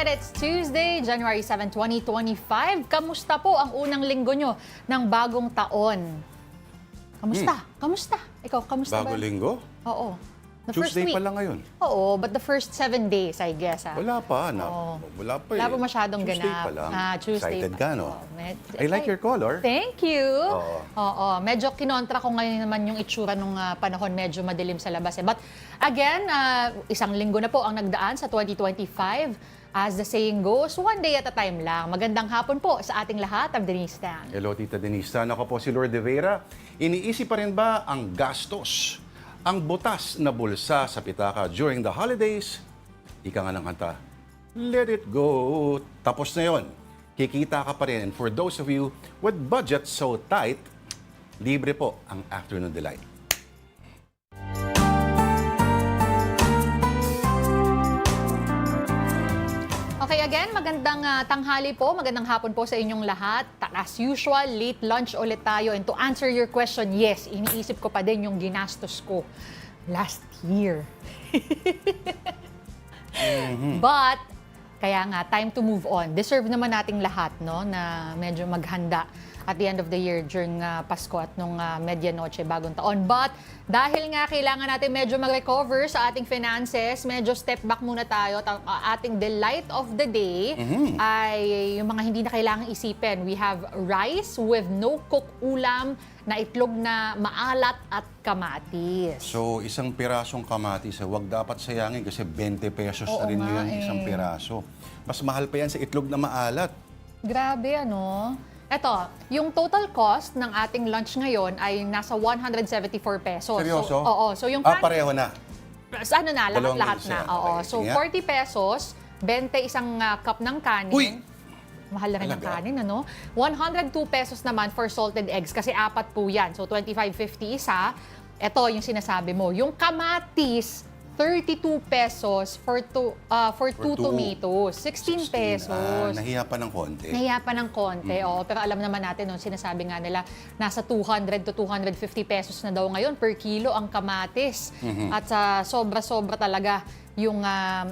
right, it's Tuesday, January 7, 2025. Kamusta po ang unang linggo nyo ng bagong taon? Kamusta? Kamusta? Ikaw, kamusta ba? Bagong linggo? Oo. The first Tuesday week. pa lang ngayon. Oo, but the first 7 days, I guess. Wala pa, wala pa eh. Wala pa masyadong Tuesday ganap. pa lang. Tuesday Excited pa. ka, no? Oh, I like your color. Thank you. Oo. Medyo kinontra ko ngayon naman yung itsura nung panahon, medyo madilim sa labas. But again, isang linggo na po ang nagdaan sa 2025. As the saying goes, one day at a time lang. Magandang hapon po sa ating lahat. I'm Denise Tan. Hello, Tita Denise. Ako po si Lourd de Veyra. Iniisip pa rin ba ang gastos, ang butas na bulsa sa pitaka during the holidays? Ika nga ng kanta, let it go. Tapos na yon. Kikita ka pa rin. And for those of you with budget so tight, libre po ang afternoon delight. Okay, again, magandang tanghali po, magandang hapon po sa inyong lahat. As usual, late lunch ulit tayo. And to answer your question, yes, iniisip ko pa din yung ginastos ko last year. But, kaya nga, time to move on. Deserve naman nating lahat, no, na medyo maghanda at the end of the year during Pasko at nung Medianoche, bagong taon. But dahil nga kailangan natin medyo mag-recover sa ating finances, medyo step back muna tayo. Ating delight of the day ay yung mga hindi na kailangang isipin. We have rice with no cook ulam na itlog na maalat at kamatis. So, isang pirasong kamatis, wag dapat sayangin kasi 20 pesos Oo na rin nga yun, isang piraso. Mas mahal pa yan sa itlog na maalat. Grabe, ano? Eto, yung total cost ng ating lunch ngayon ay nasa 174 pesos. Seryoso? So, oo. So yung pareho na. Ano na, Dalawang lahat-lahat isa. na. Oo. Okay, So sige. 40 pesos, 20 isang cup ng kanin. Uy! Mahal na rin ang Talaga? kanin, ano? 102 pesos naman for salted eggs kasi apat po yan. So 25.50 isa. Ito yung sinasabi mo. Yung kamatis, 32 pesos for two tomatoes. 16 pesos. Nahiya pa ng konti. Nahiya pa ng konti, oo. Pero alam naman natin, no, sinasabi nga nila, nasa 200 to 250 pesos na daw ngayon per kilo ang kamatis. At sobra-sobra talaga yung...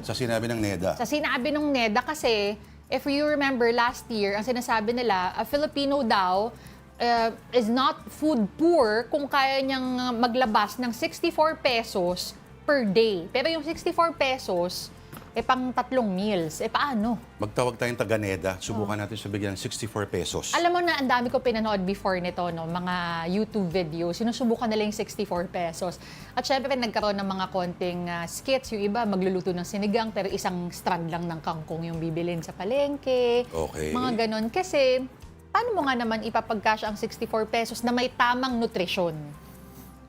Sa sinabi ng NEDA. Sa sinabi ng NEDA kasi, if you remember last year, ang sinasabi nila, a Filipino daw is not food poor kung kaya niyang maglabas ng 64 pesos per day. Pero yung 64 pesos, pang 3 meals. Paano? Magtawag tayong taga-NEDA. Subukan natin sa bigyan ng 64 pesos. Alam mo na, ang dami ko pinanood before nito, no? Mga YouTube videos. Sinusubukan nila yung 64 pesos. At syempre, nagkaroon ng mga konting skits. Yung iba, magluluto ng sinigang, pero isang strand lang ng kangkong yung bibilin sa palengke. Okay. Mga ganon. Kasi, paano mo nga naman ipapagkasya ang 64 pesos na may tamang nutrisyon?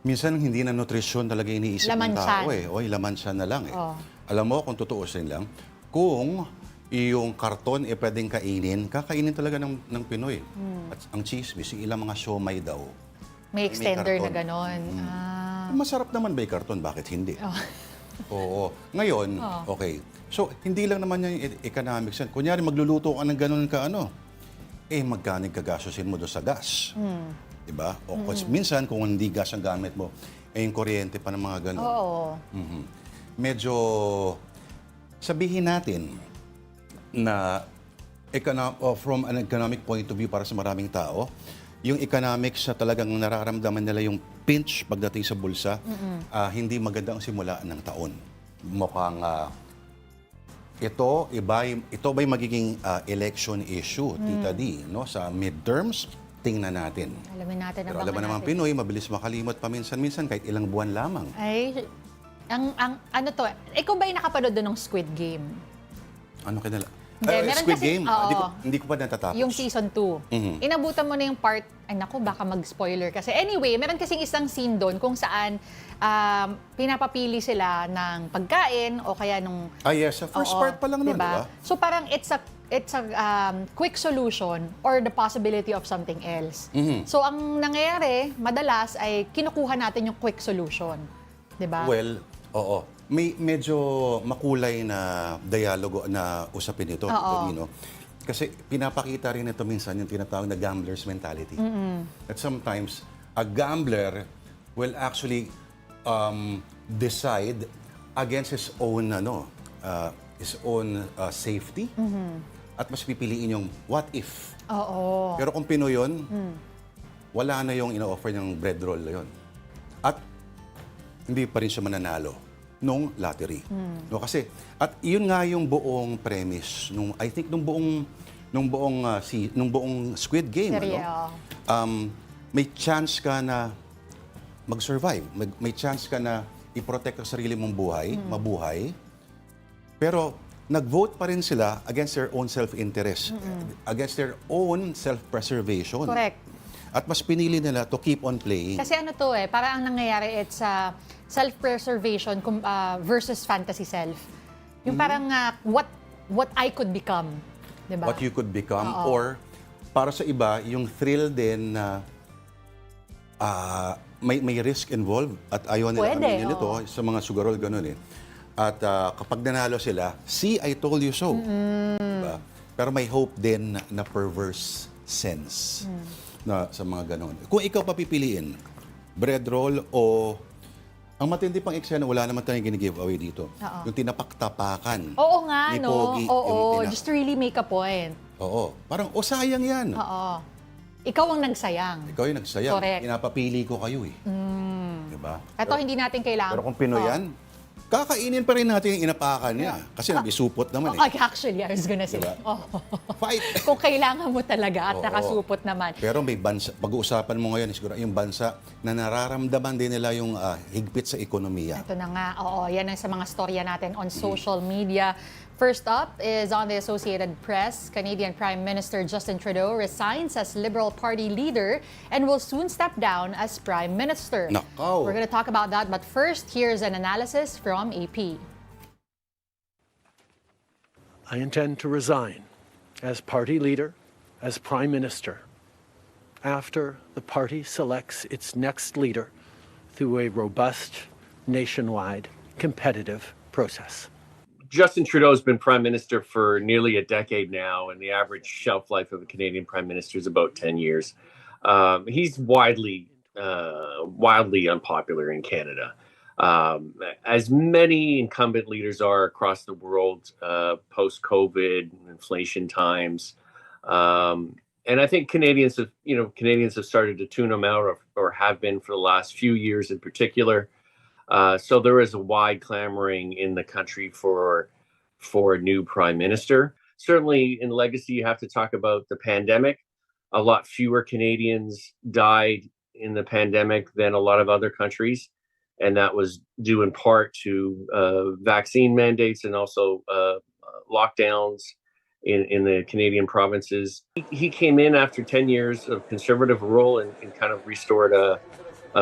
Minsan, hindi na nutrisyon talaga iniisip ng tao eh. Oy, laman siya na lang eh. Oh. Alam mo, kung tutuusin lang, kung yung karton pwedeng kainin, kakainin talaga ng Pinoy. At ang chismis, yung ilang mga siomay daw. May extender na karton. ganon. Masarap naman ba yung karton? Bakit hindi? Oo. Ngayon, okay. So, hindi lang naman yung economics yan. Kunyari, magluluto ka ng ganon ka magkano gagastusin mo doon sa gas? Diba? O minsan, kung hindi gas ang gamit mo, yung kuryente pa ng mga ganon. Oo. Medyo, sabihin natin na from an economic point of view para sa maraming tao, yung economics sa talagang nararamdaman nila yung pinch pagdating sa bulsa, hindi maganda ang simula ng taon. Mukhang ito ba'y magiging election issue, Tita D, no? Sa midterms, tingnan natin. Alamin natin. Pero alam mo naman, Pinoy, mabilis makalimot paminsan-minsan kahit ilang buwan lamang. Ay, ano to? Ikaw ba yung nakapanood doon ng Squid Game? Ano kinala? Hindi, meron Squid kasi- Game? oo. Hindi ko pa natatapos. Yung season 2. Inabutan mo na yung part, ay naku, baka mag-spoiler kasi. Anyway, meron kasing isang scene doon kung saan pinapapili sila ng pagkain o kaya nung... Yes, sa first part pa lang nun, di ba? So parang it's a quick solution or the possibility of something else. So ang nangyayari, madalas ay kinukuha natin yung quick solution. Di ba? Well, oo. May medyo makulay na dialogo na usapin ito, no? Kasi pinapakita rin ito minsan yung tinatawag na gambler's mentality. That sometimes a gambler will actually decide against his own his own safety at mas pipiliin yung what if. Oo. Pero kung Pinoy yun, wala na yung ino-offer niyang bread roll na yun. At hindi pa rin siya mananalo nung lottery. No, kasi, at yun nga yung buong premise, I think nung buong Squid Game. Serye, May chance ka na mag-survive. May chance ka na i-protect ang sarili mong buhay, mabuhay. Pero nag-vote pa rin sila against their own self-interest, against their own self-preservation. Correct. At mas pinili nila to keep on playing. Kasi ano to parang ang nangyayari, it's self-preservation versus fantasy self. Yung parang what I could become. Diba? What you could become. Or para sa iba, yung thrill din na may risk involved at ayaw nila aminin ito sa mga sugarol, ganun eh. At kapag nanalo sila, see, I told you so. Diba? Pero may hope din na perverse sense na sa mga ganun. Kung ikaw papipiliin, bread roll o ang matindi pang eksena, wala naman tayong gini-giveaway dito. Yung tinapaktapakan. Oo nga, ni no? Pogi, Oo, just to really make a point. Oo. Parang, sayang yan. Oo. Ikaw ang nagsayang. Ikaw yung nagsayang. Correct. Pinapapili ko kayo eh. Diba? Ito hindi natin kailangan. Pero kung Pinoy yan, kakainin pa rin natin yung inapakan niya. Kasi nag-isupot naman eh. Actually, I was gonna say. Diba? Fight! Kung kailangan mo talaga at nakasupot naman. Pero may bansa, pag-uusapan mo ngayon, siguro yung bansa na nararamdaman din nila yung higpit sa ekonomiya. Ito na nga, yan ang sa mga storya natin on social media. First up is on the Associated Press. Canadian Prime Minister Justin Trudeau resigns as Liberal Party leader and will soon step down as Prime Minister. Nakaw. We're going to talk about that, but first, here's an analysis from AP. I intend to resign as party leader, as Prime Minister, after the party selects its next leader through a robust, nationwide, competitive process. Justin Trudeau has been Prime Minister for nearly a decade now, and the average shelf life of a Canadian Prime Minister is about 10 years. He's wildly unpopular in Canada, as many incumbent leaders are across the world post-COVID, inflation times. And I think Canadians have started to tune him out, or have been for the last few years in particular. So there is a wide clamoring in the country for a new prime minister. Certainly in legacy, you have to talk about the pandemic. A lot fewer Canadians died in the pandemic than a lot of other countries. And that was due in part to vaccine mandates and also lockdowns in the Canadian provinces. He came in after 10 years of conservative rule and kind of restored a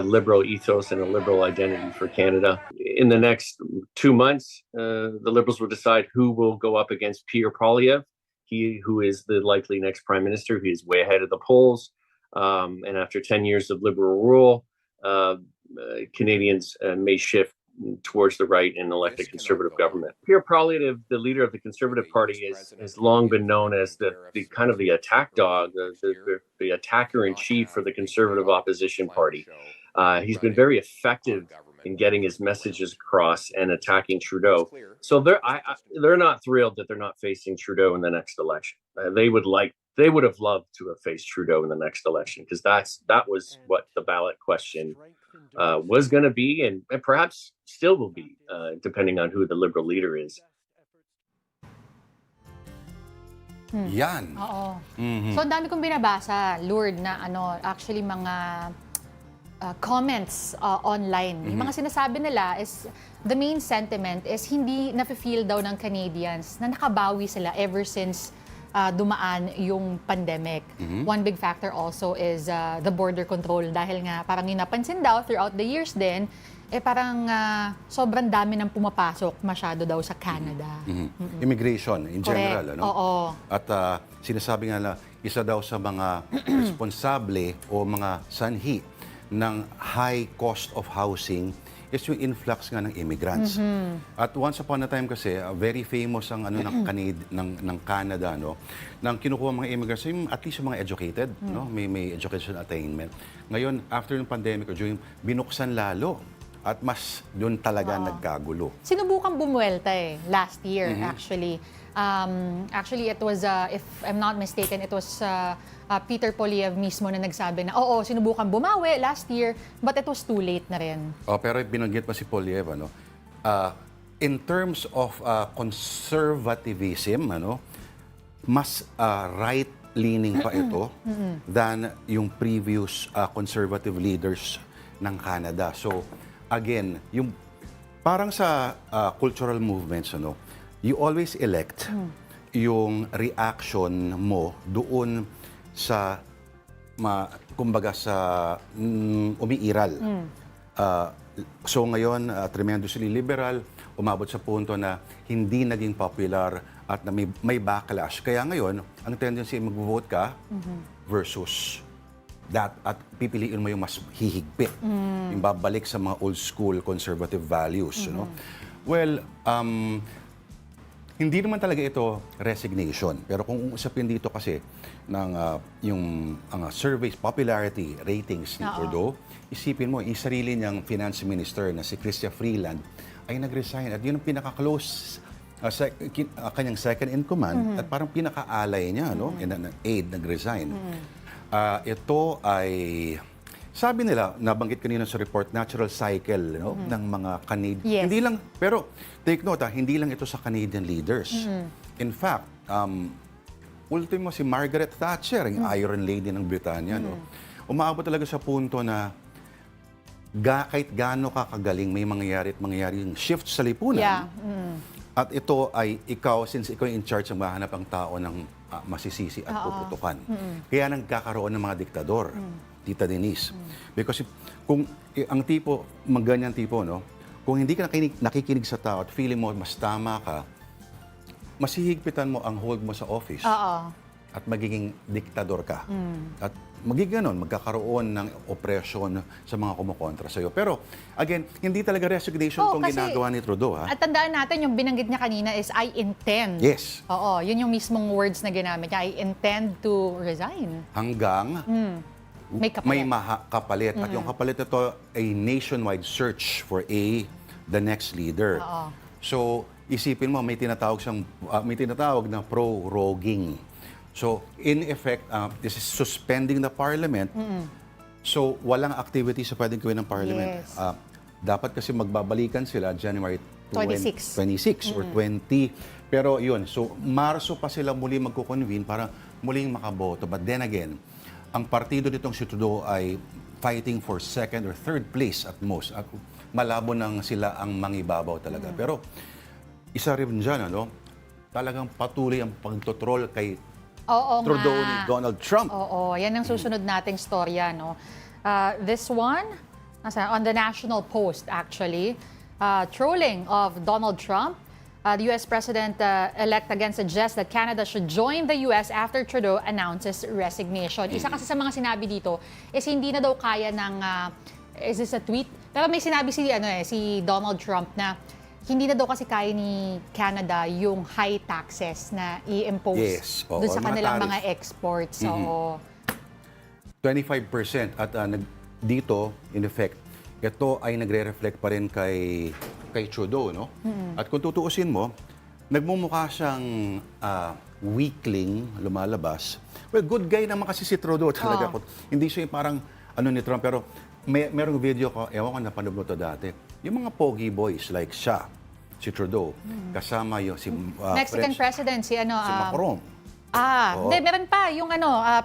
liberal ethos and a liberal identity for Canada. In the next 2 months, the Liberals will decide who will go up against Pierre Poilievre, who is the likely next Prime Minister. He is way ahead of the polls. And after 10 years of Liberal rule, Canadians may shift towards the right and elect a Conservative government. Pierre Poilievre, the leader of the Conservative Party, has long been known as the kind of the attack dog, the attacker-in-chief for the Conservative opposition party. He's been very effective in getting his messages across and attacking Trudeau. So they're not thrilled that they're not facing Trudeau in the next election. They would have loved to have faced Trudeau in the next election, because that was what the ballot question was going to be, and perhaps still will be, depending on who the Liberal leader is. Yan. Oo. So, ang dami kong binabasa, Lourd, na actually mga comments online. Yung mga sinasabi nila is, the main sentiment is hindi nafe-feel daw ng Canadians na nakabawi sila ever since dumaan yung pandemic. One big factor also is the border control, dahil nga parang yung napansin daw throughout the years din, parang sobrang dami nang pumapasok masyado daw sa Canada. Immigration in general. Correct. Ano? Oo. At sinasabi nga na isa daw sa mga responsable o mga sanhi ng high cost of housing is yung influx nga ng immigrants. At once upon a time kasi, very famous ang ng Canada, no, nang kinukuha mga immigrants, yung at least yung mga educated, no, may education attainment. Ngayon, after ng pandemic, binuksan lalo At mas doon talaga nagkagulo. Sinubukan bumuelta last year actually. Actually, it was, if I'm not mistaken, it was Peter Poliev mismo na nagsabi na, oo, sinubukan bumawi last year, but it was too late na rin. Pero binanggit pa si Poliev, in terms of conservatism, mas right-leaning pa ito than yung previous conservative leaders ng Canada. So, again, yung parang sa cultural movements, you always elect yung reaction mo doon sa kumbaga sa umiiral. So ngayon, tremendously liberal, umabot sa punto na hindi naging popular at na may backlash. Kaya ngayon, ang tendency ay mag-vote ka versus that at pipiliin mo yung mas hihigpit. Yung babalik sa mga old school conservative values. Well, hindi naman talaga ito resignation. Pero kung uusapin dito kasi ng yung surveys, popularity ratings ni Trudeau, isipin mo, yung sarili niyang finance minister na si Chrystia Freeland ay nag-resign. At yun ang pinaka-close, kanyang second in command at parang pinaka-alay niya, in an aide, nag-resign. Ito ay, sabi nila, nabanggit kanina sa report, natural cycle ng mga Canadian. Yes. Hindi lang, pero take note, hindi lang ito sa Canadian leaders. In fact, ultimo si Margaret Thatcher, yung Iron Lady ng Britanya, umaabot talaga sa punto na kahit gaano kakagaling, may mangyayari yung shift sa lipunan. Yeah. At ito ay ikaw, since ikaw yung in charge, ang mahanap ang tao ng masisisi at puputukan. Kaya nagkakaroon ng mga diktador, Tita Denise. Because kung ang tipo, ganyan tipo, kung hindi ka nakikinig sa tao at feeling mo mas tama ka, masihigpitan mo ang hold mo sa office. At magiging diktador ka. At magkakaroon ng oppression sa mga kumukontra sa'yo. Pero, again, hindi talaga resignation itong ginagawa ni Trudeau. At tandaan natin, yung binanggit niya kanina is, I intend. Yes. Oo, yun yung mismong words na ginamit niya. I intend to resign. Hanggang May kapalit. kapalit. At yung kapalit ito ay nationwide search for the next leader. So, isipin mo, may tinatawag na proroguing. So, in effect, this is suspending the parliament. So, walang activity sa pwedeng gawin ng parliament. Yes. Dapat kasi magbabalikan sila January 26. 26 or 20. Pero yun, so Marso pa sila muli magkukonvene para muling makaboto. But then again, ang partido nitong si Trudeau ay fighting for second or third place at most. At malabo nang sila ang mangibabaw talaga. Pero isa rin dyan, talagang patuloy ang pagtotroll kay Trudeau ni Donald Trump. Oo, yan ang susunod nating storya, this one, on the National Post, actually, trolling of Donald Trump. The U.S. President-elect again suggests that Canada should join the U.S. after Trudeau announces resignation. Isa kasi sa mga sinabi dito is hindi na daw kaya ng, is this a tweet? Pero may sinabi si Donald Trump na hindi na daw kasi kaya ni Canada yung high taxes na i-impose doon sa kanilang mga exports. 25% at dito, in effect, ito ay nagre-reflect pa rin kay Trudeau, At kung tutuusin mo, nagmumukha siyang weakling lumalabas. Well, good guy naman kasi si Trudeau talaga. Hindi siya yung parang ni Trump, pero merong video ko, ewan ko napanood mo to dati. Yung mga pogi boys like siya, si Trudeau, kasama yung si Mexican French, president, si Macron. Hindi, meron pa yung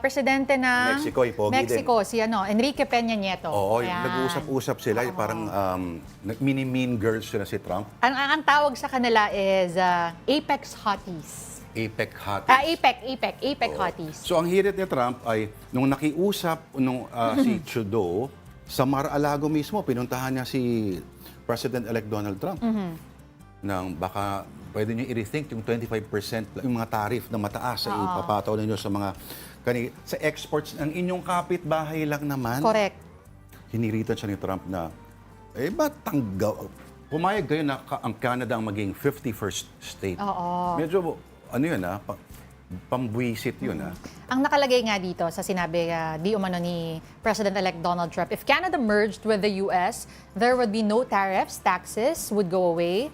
presidente ng Mexico, yung pogi Mexico, si Enrique Peña Nieto. Oo, Ayan. nag-uusap-usap sila, parang mini-mean girls sila si Trump. Ang tawag sa kanila is Apex Hotties. APEC hotties. APEC Hotties. So ang hirit ni Trump ay, nung nakiusap si Trudeau, sa Mar-a-Lago mismo, pinuntahan niya si President-elect Donald Trump. Nang baka pwede niyo i-rethink yung 25% yung mga tariff na mataas sa ipapataw ninyo sa mga sa exports ng inyong kapitbahay lang naman. Correct. Hiniritan siya ni Trump na ba't pumayag kayo na ang Canada ang maging 51st state. Medyo pambwisit yun, Ang nakalagay nga dito sa sinabi di umano ni President-elect Donald Trump, if Canada merged with the US, there would be no tariffs, taxes would go away,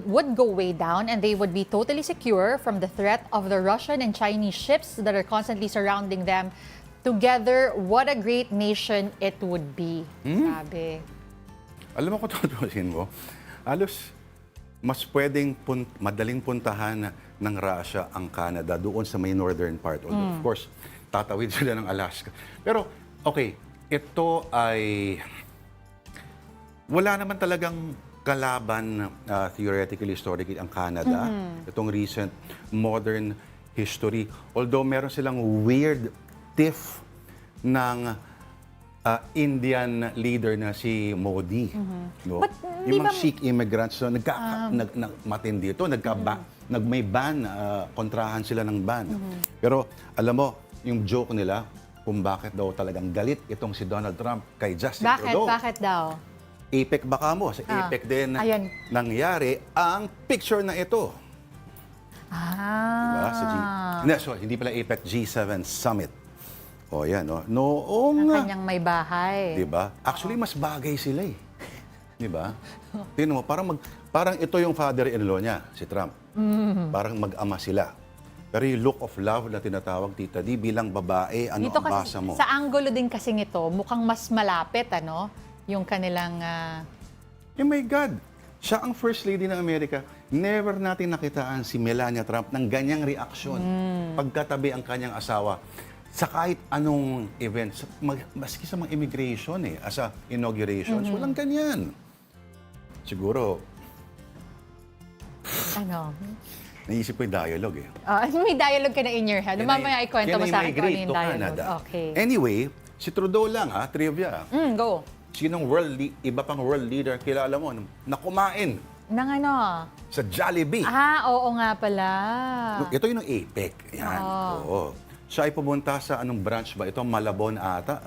would go way down, and they would be totally secure from the threat of the Russian and Chinese ships that are constantly surrounding them. Together, what a great nation it would be, sabi. Alam mo kung tutusin mo, halos mas pwedeng madaling puntahan ng Russia ang Canada doon sa may northern part. Although, of course, tatawid sila ng Alaska. Pero, okay, ito ay wala naman talagang kalaban theoretically, historically ang Canada. Itong recent modern history. Although meron silang weird tiff ng Indian leader na si Modi. No? But, Yung mga Sikh immigrants, so, matindi ito, may ban, kontrahan sila ng ban. Pero alam mo, yung joke nila, kung bakit daw talagang galit itong si Donald Trump kay Justin Trudeau. Bakit daw? APEC baka mo. Sa APEC din nangyari ang picture na ito. Diba? Hindi pala APEC, G7 Summit. O yan, no? Noong... Ang kanyang may bahay. Diba? Actually, mas bagay sila eh. Diba? Tingnan mo, parang ito yung father-in-law niya, si Trump. Parang mag-ama sila. Pero yung look of love na tinatawag, Tita D, bilang babae, ano Dito ang basa mo? Sa angulo din kasing ito, mukhang mas malapit, ano? Yung kanilang... Oh my God! Siya ang First Lady ng Amerika. Never natin nakitaan si Melania Trump ng ganyang reaksyon pagkatabi ang kanyang asawa sa kahit anong event, maski sa mga immigration as a inaugurations, walang ganyan. Siguro, naisip ko yung dialogue may dialogue ka na in your head. Mamaya ikwento mo sa akin kung ano yung dialogue. Okay. Anyway, si Trudeau lang trivia. Go. Sinong iba pang world leader kilala mo na kumain Nang ano? sa Jollibee? Oo nga pala. Ito yung APEC. Yan. Oo. Siya ay pumunta sa anong branch ba? Ito, Malabon ata.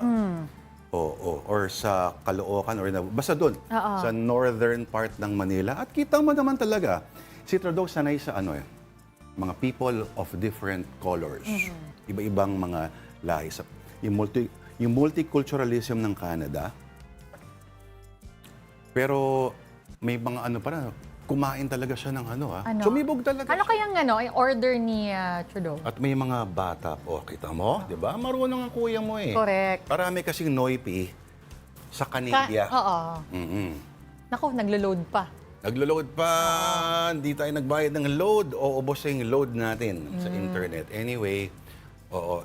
Oo. Or sa Caloocan. Basta doon. Sa northern part ng Manila. At kita mo naman talaga, si Trudeau sanay sa mga people of different colors. Iba-ibang mga lahi. Yung multiculturalism ng Canada. Pero may mga kumain talaga siya ng Sumibog talaga Ano kayang order ni Trudeau? At may mga bata po, kita mo, di ba? Marunong ang kuya mo Correct. Parami kasing noipi sa Canada. Naku, naglo-load pa. Naglo-load pa, hindi tayo nagbayad ng load o ubos yung load natin sa internet. Anyway,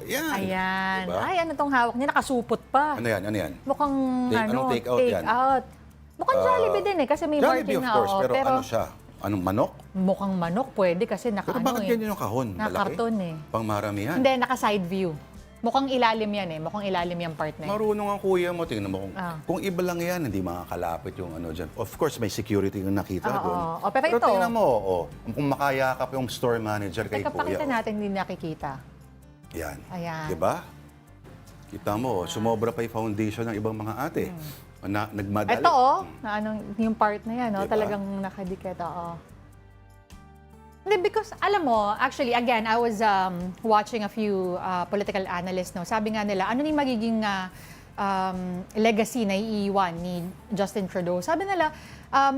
yan. Ayan. Diba? Ay, ano tong hawak niya? Nakasupot pa. Ano yan? Mukhang take out yan? Mukhang Jollibee din kasi may Jollibee, marking of course, pero ano siya? Anong manok? Mukhang manok, pwede kasi Pero bakit ganyan yung kahon? Malaki? Nakakarton Pang maramihan? Hindi, naka-side view. Mukhang ilalim yan Mukhang ilalim yung part na yan. Marunong ang kuya mo. Tingnan mo kung iba lang yan, hindi makakalapit yung dyan. Of course, may security yung nakita doon. Pero ito, tingnan mo, kung makayakap yung store manager kay kuya. Pakita natin, hindi nakikita. Yan. Ayan. Diba? Kita mo, sumobra pa yung foundation ng ibang mga ate. Nagmadali. Ito yung part na yan, Diba? talagang nakadikit, Hindi, because, alam mo, actually, again, I was watching a few political analysts, Sabi nga nila, ano yung magiging legacy na iiwan ni Justin Trudeau? Sabi nila,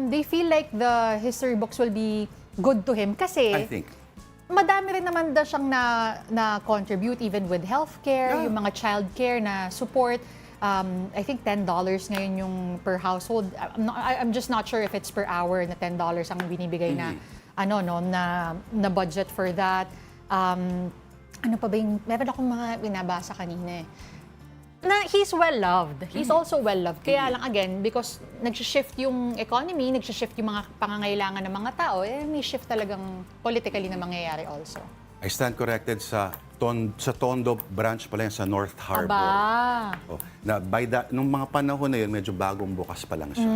they feel like the history books will be good to him kasi I think. madami rin naman daw siyang na-contribute even with healthcare, yung mga childcare na support. I think $10 ngayon yung per household. I'm just not sure if it's per hour na $10 ang binibigay na na budget for that. Ano pa ba yung meron akong mga binabasa kanina na he's well-loved. He's also well-loved. Kaya lang again, because nag-shift yung economy, nag-shift yung mga pangangailangan ng mga tao, may shift talagang politically na mangyayari also. I stand corrected sa Tondo branch pala yan sa North Harbor. Nung mga panahon na yun, medyo bagong bukas pa lang siya.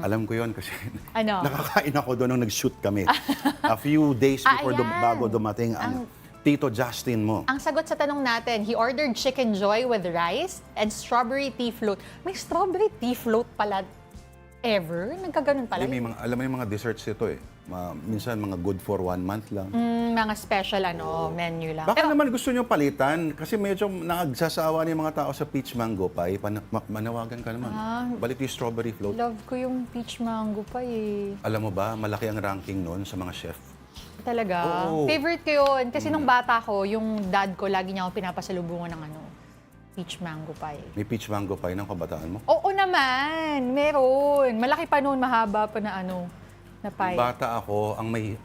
Alam ko yun kasi nakakain ako doon nung nag-shoot kami. A few days before bago dumating ang Tito Justin mo. Ang sagot sa tanong natin, he ordered chicken joy with rice and strawberry tea float. May strawberry tea float pala. Ever? Nagkaganon pala. May mga, alam mo yung mga desserts ito eh. Minsan mga good for 1 month lang. Mga special menu lang. Baka naman gusto nyo palitan kasi medyo nagsasawa na yung mga tao sa peach mango pie. Manawagan ka naman. Balik yung strawberry float. Love ko yung peach mango pa eh. Alam mo ba, malaki ang ranking noon sa mga chef. Talaga? Oo. Favorite ko yun. Kasi nung bata ko, yung dad ko, lagi niya ako pinapasalubungan ng peach mango pie. May peach mango pie ng kabataan mo? Oo naman, meron. Malaki pa noon, mahaba pa na na pie. Bata ako, ang may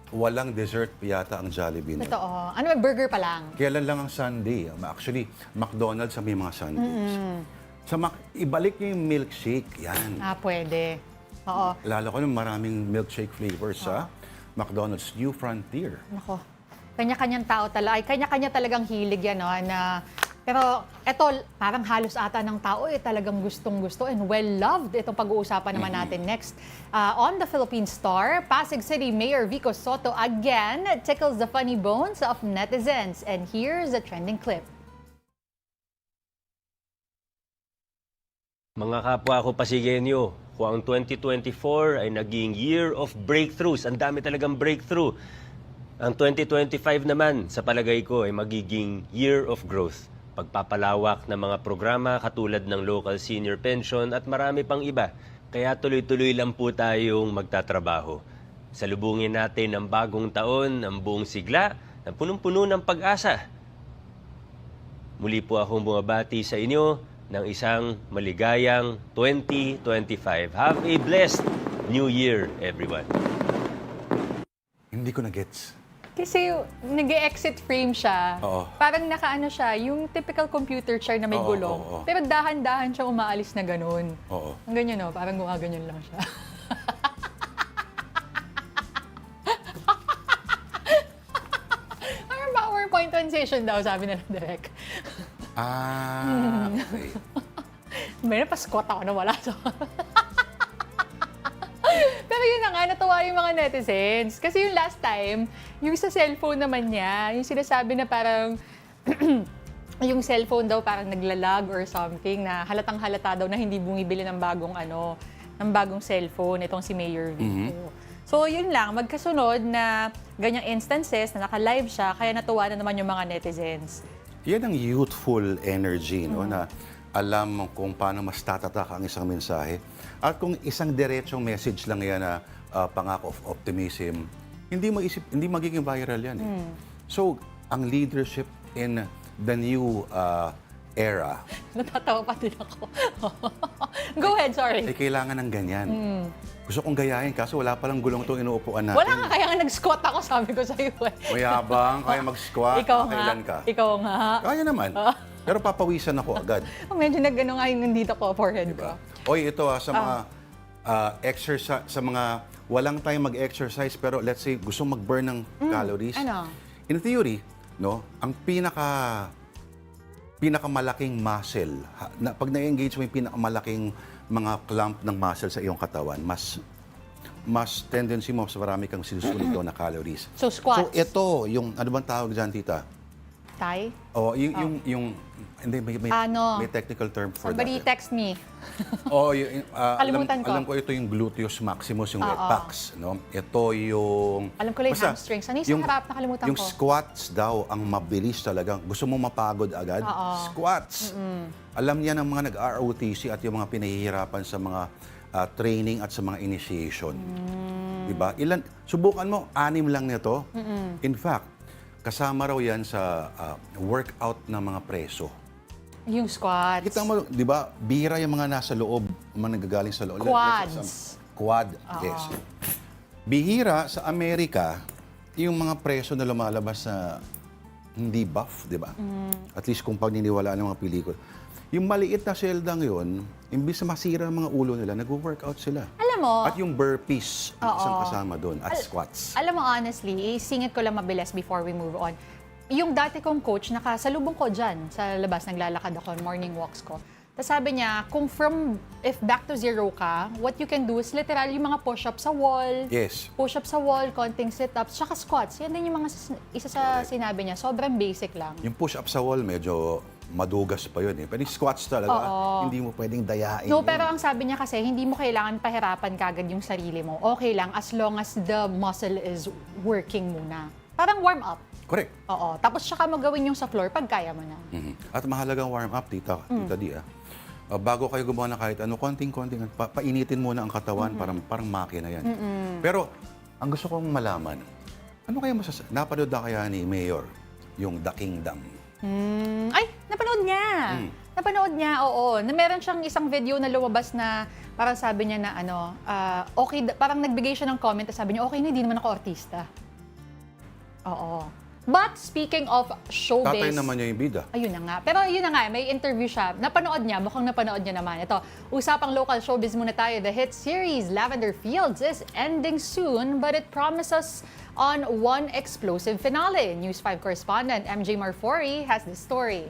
walang dessert yata ang Jollibee noon. Totoo. Burger pa lang. Kailan lang ang Sunday? Actually, McDonald's ang may mga Sundays. Ibalik niyo yung milkshake, yan. Pwede. Oo. Lalo ko nung maraming milkshake flavors sa McDonald's New Frontier. Nako. Kanya-kanyang tao talaga. Kanya-kanya talagang hilig yan, pero eto, parang halos ata ng tao talagang gustong-gusto and well-loved. Itong pag-uusapan naman natin next. On the Philippine Star, Pasig City Mayor Vico Sotto again tickles the funny bones of netizens. And here's a trending clip. Mga kapwa ko Pasigenyo, kung ang 2024 ay naging year of breakthroughs, ang dami talagang breakthrough. Ang 2025 naman, sa palagay ko, ay magiging year of growth. Pagpapalawak ng mga programa katulad ng local senior pension at marami pang iba. Kaya tuloy-tuloy lang po tayong magtatrabaho. Salubungin natin ang bagong taon, ang buong sigla, na punong-puno ng pag-asa. Muli po akong bumabati sa inyo ng isang maligayang 2025. Have a blessed New Year, everyone. Hindi ko na-gets. Kasi nag-exit frame siya. Oo. Parang nakaano siya, yung typical computer chair na may Oo, gulong. oo. Pero dahan-dahan siya umaalis na ganun. Oo. Ang ganyan parang gumaganyan lang siya. Parang PowerPoint transition daw, sabi na ng direct. Okay. May pa-squat ako na wala sa... Pero yun na nga, natuwa yung mga netizens. Kasi yung last time, yung sa cellphone naman niya, yung sinasabi na parang yung cellphone daw parang naglalag or something na halatang-halata daw na hindi bumibili ng bagong cellphone itong si Mayor Vico. So yun lang, magkasunod na ganyang instances na naka-live siya, kaya natuwa na naman yung mga netizens. Yan ang youthful energy, no, na alam kung paano mas tatatak ang isang mensahe. At kung isang diretsong message lang yan na pangako of optimism, hindi magiging viral yan. So, ang leadership in the new era, Natatawa pa din ako. Go ahead, sorry. ay kailangan ng ganyan. Gusto kong gayahin, kaso wala palang gulong itong inuupuan natin. Wala nga, kaya nga nag-squat ako, sabi ko sa'yo. Mayabang, kaya mag-squat, Ikaw nga. kailan ka? Ikaw nga. Kaya naman. Pero papawisan ako agad. Medyo nag-ano nga yung dito ko, forehead ko. Oy, ito sa mga exercise, sa mga walang time mag-exercise pero let's say gusto mag-burn ng calories. Ano? In theory, no, ang pinakamalaking muscle, pag na-engage mo yung pinakamalaking mga clump ng muscle sa iyong katawan, mas tendency mo sa marami kang sinusulit na calories. So, squats. So ito, yung ano bang tawag dyan, tita? Thai? Hindi, may technical term for Somebody that. text me. Kalimutan ko. Alam ko ito yung gluteus maximus, yung pecs, no? Ito yung... Alam ko lang yung hamstrings. Ano yung sa harap? Nakalimutan yung ko. squats daw, ang mabilis talaga. Gusto mo mapagod agad? Squats. Alam niya ng mga nag-ROTC at yung mga pinahihirapan sa mga training at sa mga initiation. Diba? Subukan mo, 6 lang nito. In fact, kasama raw yan sa workout ng mga preso. Yung squats. Kita mo, di ba, bira yung mga nasa loob, mga nagagaling sa loob. Quads. Quad, yes. Bihira sa Amerika, yung mga preso na lumalabas na hindi buff, di ba? At least kung pagniniwalaan ng mga pelikula. Yung maliit na seldang yun, imbis na masira ang mga ulo nila, nag-workout sila. Alam mo, At yung burpees, isang kasama doon, at squats. alam mo honestly, singit ko lang mabilis before we move on. Yung dati kong coach, nakasalubong ko dyan sa labas, naglalakad ako, morning walks ko. Tapos sabi niya, if back to zero ka, what you can do is literal yung mga push-up sa wall, Yes. push-up sa wall, konting sit-ups, tsaka squats. Yan din yung mga isa sa sinabi niya. Sobrang basic lang. Yung push-up sa wall, medyo madugas pa yun eh. Pero yung squats talaga, hindi mo pwedeng dayain No, yun. pero ang sabi niya kasi, hindi mo kailangan pahirapan kagad yung sarili mo. Okay lang as long as the muscle is working muna. Parang warm up. Correct. Oo. Tapos saka mo gawin yung sa floor pag kaya mo na. At mahalagang warm up, Tita Di. Bago kayo gumawa ng kahit ano, konting-konting, painitin muna ang katawan, parang makina yan. Pero, ang gusto kong malaman, ano kaya napanood na kaya ni Mayor yung The Kingdom? Ay, napanood niya. Napanood niya, oo. Na meron siyang isang video na lumabas na parang sabi niya na okay, parang nagbigay siya ng comment at sabi niya, okay na, hindi naman ako artista. Oo. But speaking of showbiz... Tatay naman niya yung bida. Ayun na nga. Pero yun na nga, may interview siya. Napanood niya, mukhang napanood niya naman. Ito, usapang local showbiz muna tayo. The hit series Lavender Fields is ending soon, but it promises on one explosive finale. News 5 correspondent MJ Marfori has the story.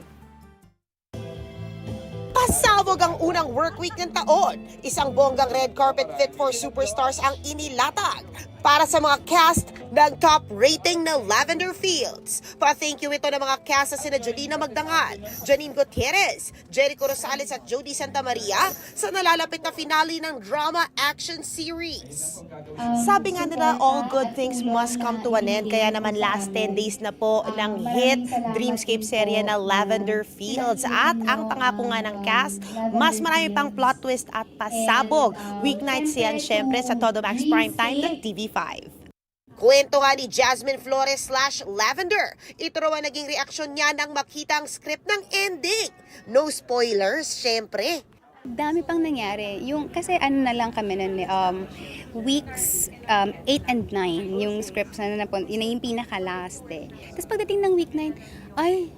Pasabog ang unang work week ng taon. Isang bonggang red carpet fit for superstars ang inilatag para sa mga cast ng top rating na Lavender Fields. Pa-thank you ito ng mga cast sa sina Jolina Magdangal, Janine Gutierrez, Jericho Rosales at Jody Santa Maria sa nalalapit na finale ng drama action series. Sabi nga nila, all good things must come to an end. Kaya naman last 10 days na po ng hit Dreamscape serye na Lavender Fields. At ang pangako nga ng cast, mas marami pang plot twist at pasabog. Weeknights yan syempre sa Todo Max Primetime ng TV5. Kwento nga ni Jasmine Flores / Lavender. Ito raw ang naging reaksyon niya nang makita ang script ng ending. No spoilers, syempre. Dami pang nangyari. Kasi na lang kami nun, weeks 8 and 9, yung scripts na yun yung pinaka-last eh. Tapos pagdating ng week 9, ay,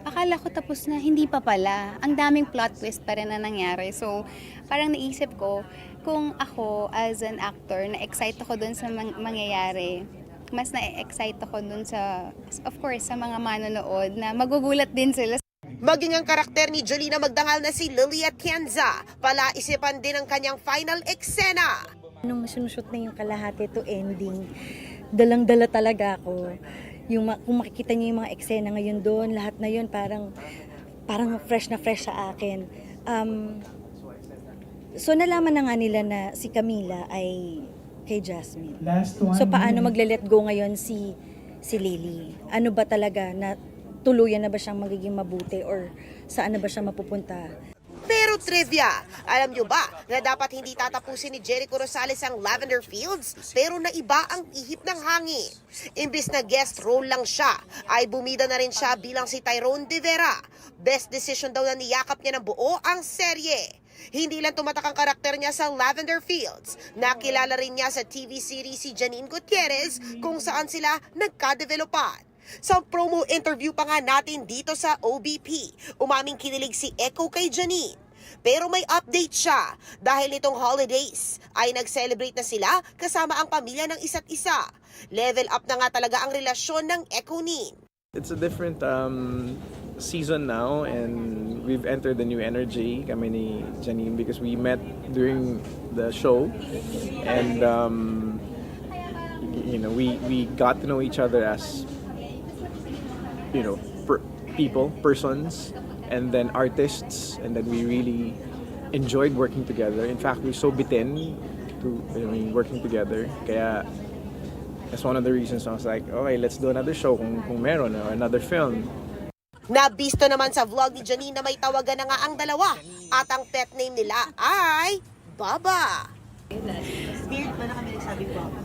akala ko tapos na, hindi pa pala. Ang daming plot twist pa rin na nangyari. So, parang naisip ko, kung ako as an actor, na-excite ako dun sa mangyayari, mas na-excite ako dun sa, of course, sa mga manonood na magugulat din sila. Maging ang karakter ni Jolina Magdangal na si Lily Atienza, palaisipan din ang kanyang final eksena. Nung sinushoot na yung kalahati to ending, dalang-dala talaga ako. Kung makikita niyo yung mga eksena ngayon doon, lahat na yun parang fresh na fresh sa akin. So nalaman na nga nila na si Camila ay kay Jasmine. So paano magle-let go ngayon si Lily? Ano ba talaga na tuluyan na ba siyang magiging mabuti or saan na ba siya mapupunta? Pero trivia, alam nyo ba na dapat hindi tatapusin ni Jericho Rosales ang Lavender Fields pero naiba ang ihip ng hangin. Imbis na guest role lang siya, ay bumida na rin siya bilang si Tyrone de Veyra. Best decision daw na niyakap niya ng buo ang serye. Hindi lang tumatak ang karakter niya sa Lavender Fields, nakilala rin niya sa TV series si Janine Gutierrez kung saan sila nagka-developan. Sa promo interview pa nga natin dito sa OBP, umaming kinilig si Echo kay Janine. Pero may update siya dahil nitong holidays ay nag-celebrate na sila kasama ang pamilya ng isa't isa. Level up na nga talaga ang relasyon ng Echo-nin. It's a different season now and we've entered the new energy kami ni Janine because we met during the show and we got to know each other as persons and then artists and then we really enjoyed working together. In fact, we're so bitten to working together kaya that's one of the reasons I was like, okay, let's do another show kung meron or another film. Nabisto naman sa vlog ni Janine na may tawagan na nga ang dalawa at ang pet name nila ay Baba. Spirit ba na kami nagsabing Baba?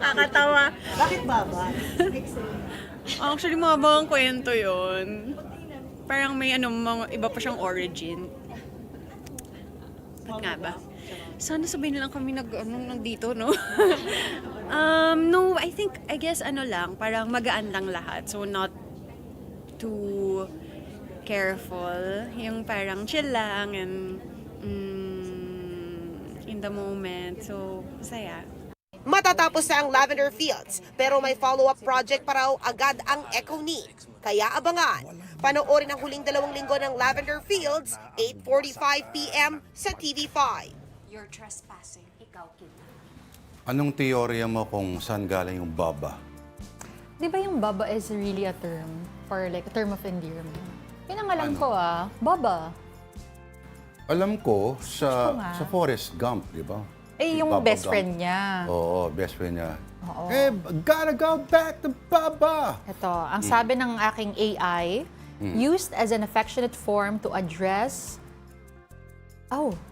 Nakakatawa. Bakit Baba? Actually, mahabang kwento yun. Parang may mga iba pa siyang origin. Ba't nga ba? Sana sabihin lang kami nandito, no? No, I guess parang magaan lang lahat. So not too careful. Yung parang chill lang and in the moment. So, masaya. Matatapos na ang Lavender Fields, pero may follow-up project pa raw agad ang Echo-nin. Kaya abangan. Panoorin ang huling 2 linggo ng Lavender Fields, 8:45 p.m. sa TV5. You're trespassing. Ikaw kita. Anong teorya mo kung saan galing yung Baba? Di ba yung baba is really a term for like a term of endearment? Yun ang alam Ano? ko baba. Alam ko Gusto nga. sa Forrest Gump, di ba? Eh, Si yung Baba best Gump. friend niya. Oo, best friend niya. Oo. Eh, gotta go back to Baba! Ito, ang sabi ng aking AI, used as an affectionate form to address,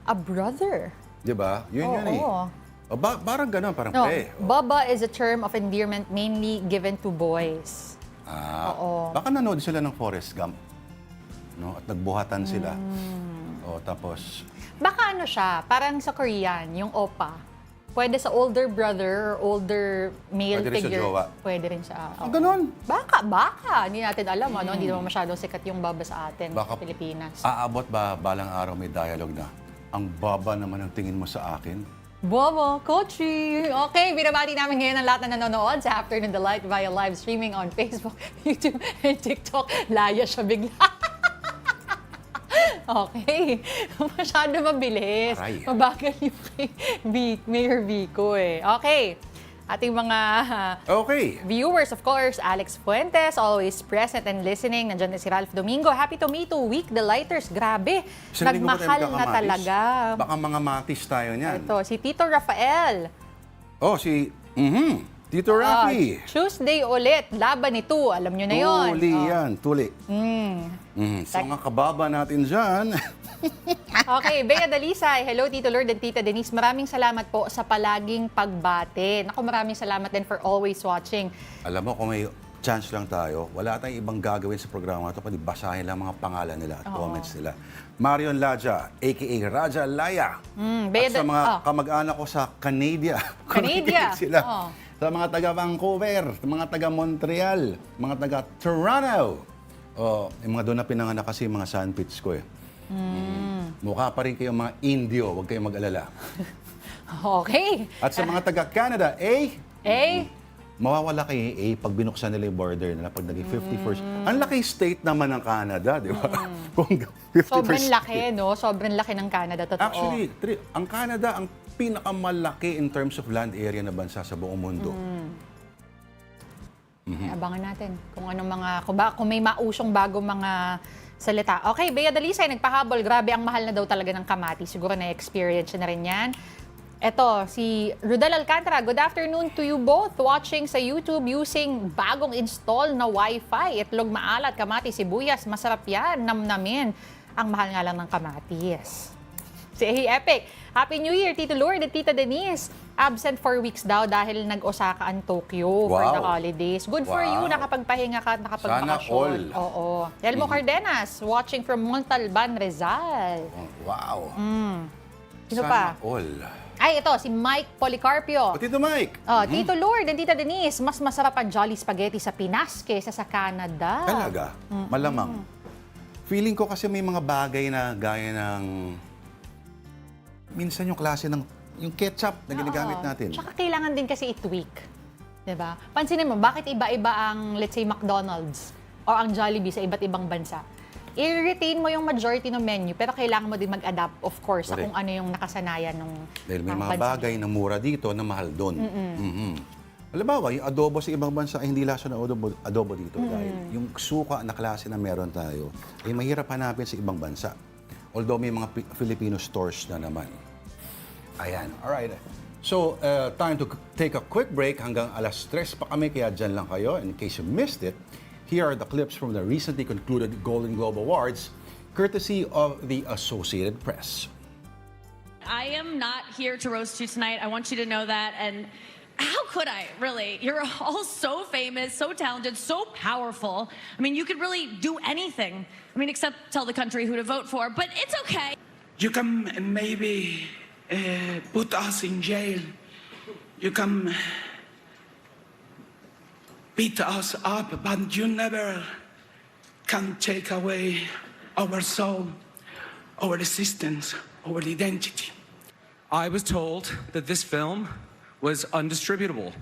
a brother. Di ba? Yun yun eh. Oo. O, parang gano'n, parang No, pre. baba is a term of endearment mainly given to boys. Oo. Baka nanood sila ng Forrest Gump. No? At nagbuhatan sila. O, tapos, Baka ano siya, parang sa Korean, yung oppa. Pwede sa older brother or older male Pwede rin sa figure. jowa. Pwede rin sa... ganon. Baka. Hindi natin alam, ano? Hindi naman masyadong sikat yung baba sa atin, Baka sa Pilipinas. aabot ba balang araw may dialogue na, ang baba naman ang tingin mo sa akin? Bobo, Kochi! Okay, binabati namin ngayon ang lahat na nanonood sa Afternoon Delight via live streaming on Facebook, YouTube, and TikTok. Laya siya bigla. Okay. Masyado mabilis. Aray. Mabagal yung kay Mayor Vico eh. Okay. Ating mga Okay. viewers, of course, Alex Fuentes, always present and listening. Nandiyan na si Ralph Domingo. Happy Tomato Week, the lighters. Grabe. Isang linggo ba tayo Nagmahal na magkakamatis? talaga. Baka mga matis tayo niyan. Ito, si Tito Rafael. Oh, Tito Rafi. Tuesday ulit, laban ni Tu. Alam nyo na yun. Tuli yan, tuli. So nga kababa natin dyan. Okay, Bea Dalisay. Hello, Tito Lourd and Tita Denise. Maraming salamat po sa palaging pagbate. Naku, maraming salamat din for always watching. Alam mo, kung may chance lang tayo, wala tayong ibang gagawin sa programa ito, kundi basahin lang mga pangalan nila at comments nila. Marion Laja, a.k.a. Raja Laya. Bea At sa Dal- mga kamag-anak ko sa Canada. Canada. Sila. Oh. Sa mga taga Vancouver, sa mga taga Montreal, mga taga Toronto. Oh, yung mga doon na pinanganak kasi yung mga sandpits ko eh. Mukha pa rin kayong mga Indio, huwag kayong mag-alala. Okay. At sa mga taga Canada, mawawala kayo pag binuksan nila yung border nila pag naging 51st. Ang laki state naman ng Canada, di ba? Kung 51st Sobrang laki, state. no? Sobrang laki ng Canada, totoo. Actually, ang Canada, ang pinakamalaki in terms of land area na bansa sa buong mundo. Abangan natin kung anong mga, kung may mausong bago mga salita. Okay, Bea Dalisay, nagpahabol. Grabe, ang mahal na daw talaga ng kamatis. Siguro na-experience na rin yan. Eto, si Rudel Alcantara. Good afternoon to you both. Watching sa YouTube using bagong install na Wi-Fi. Itlog maalat, kamatis, sibuyas. Masarap yan. Namnamin. Ang mahal nga lang ng kamatis. Si Epic. Happy New Year, Tito Lourd at Tita Denise. Absent 4 weeks daw dahil nag-Osaka ang Tokyo for the holidays. Good for you, nakapagpahinga ka at nakapagbakasyon. Sana all. Oo. Elmo Cardenas, watching from Montalban, Rizal. Wow. Sino Sana pa? all. Ay, ito, si Mike Policarpio. O, Tito Mike. Tito Lourd and Tita Denise, mas masarap ang Jolly Spaghetti sa Pinas kaysa sa Canada. Talaga? Malamang. Feeling ko kasi may mga bagay na gaya ng minsan yung klase ng yung ketchup na ginagamit natin. Tsaka kailangan din kasi i-tweak. Diba? Pansinin mo, bakit iba-iba ang, let's say, McDonald's o ang Jollibee sa iba't ibang bansa? I-retain mo yung majority ng menu, pero kailangan mo din mag-adapt, of course, sa kung ano yung nakasanayan ng Dahil may mga bagay na mura dito na mahal doon. Halimbawa, yung adobo sa ibang bansa ay hindi lasa ng adobo dito. Dahil yung suka na klase na meron tayo, ay mahirap hanapin sa ibang bansa. Although may mga Filipino stores na naman. Ayan, alright. So, time to take a quick break. Hanggang alas 3 pa kami, kaya dyan lang kayo. In case you missed it, here are the clips from the recently concluded Golden Globe Awards, courtesy of the Associated Press. I am not here to roast you tonight. I want you to know that. And how could I, really? You're all so famous, so talented, so powerful. I mean, you could really do anything. I mean, except tell the country who to vote for. But it's okay. You can maybe put us in jail. You can beat us up, but you never can take away our soul, our existence, our identity. I was told that this film was undistributable.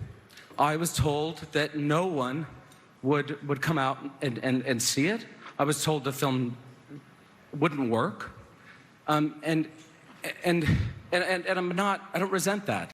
I was told that no one would come out and see it. I was told the film wouldn't work. And I'm not, I don't resent that.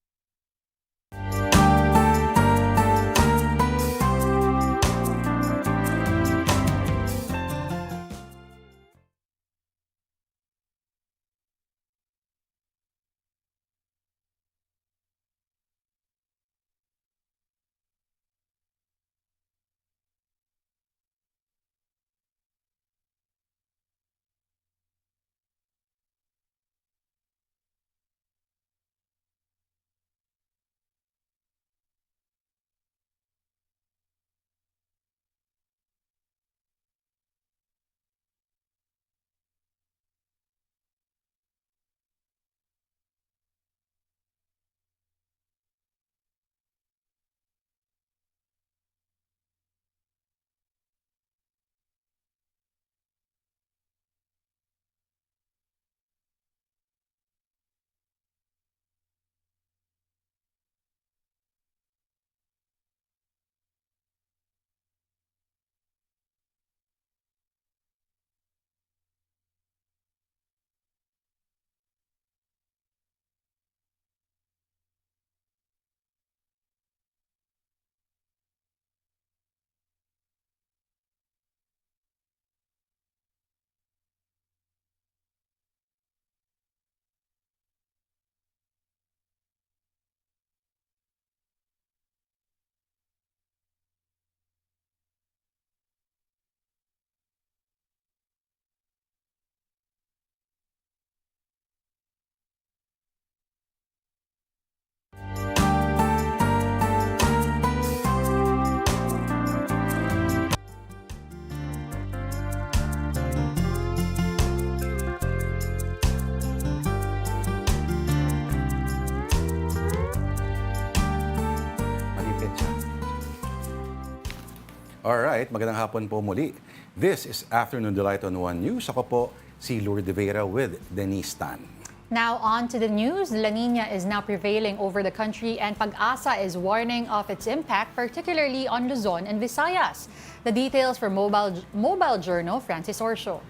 Alright, magandang hapon po muli. This is Afternoon Delight on One News. Ako po si Lourd Veyra with Denise Tan. Now on to the news. La Nina is now prevailing over the country and Pag-asa is warning of its impact, particularly on Luzon and Visayas. The details from Mobile Journal, Francis Orcio.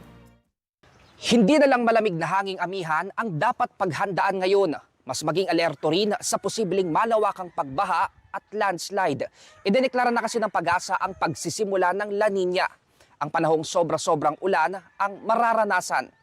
Hindi na lang malamig na hanging amihan ang dapat paghandaan ngayon. Mas maging alerto rin sa posibleng malawakang pagbaha at landslide. Idineklara na kasi ng Pag-asa ang pagsisimula ng La Nina. Ang panahong sobra-sobrang ulan ang mararanasan.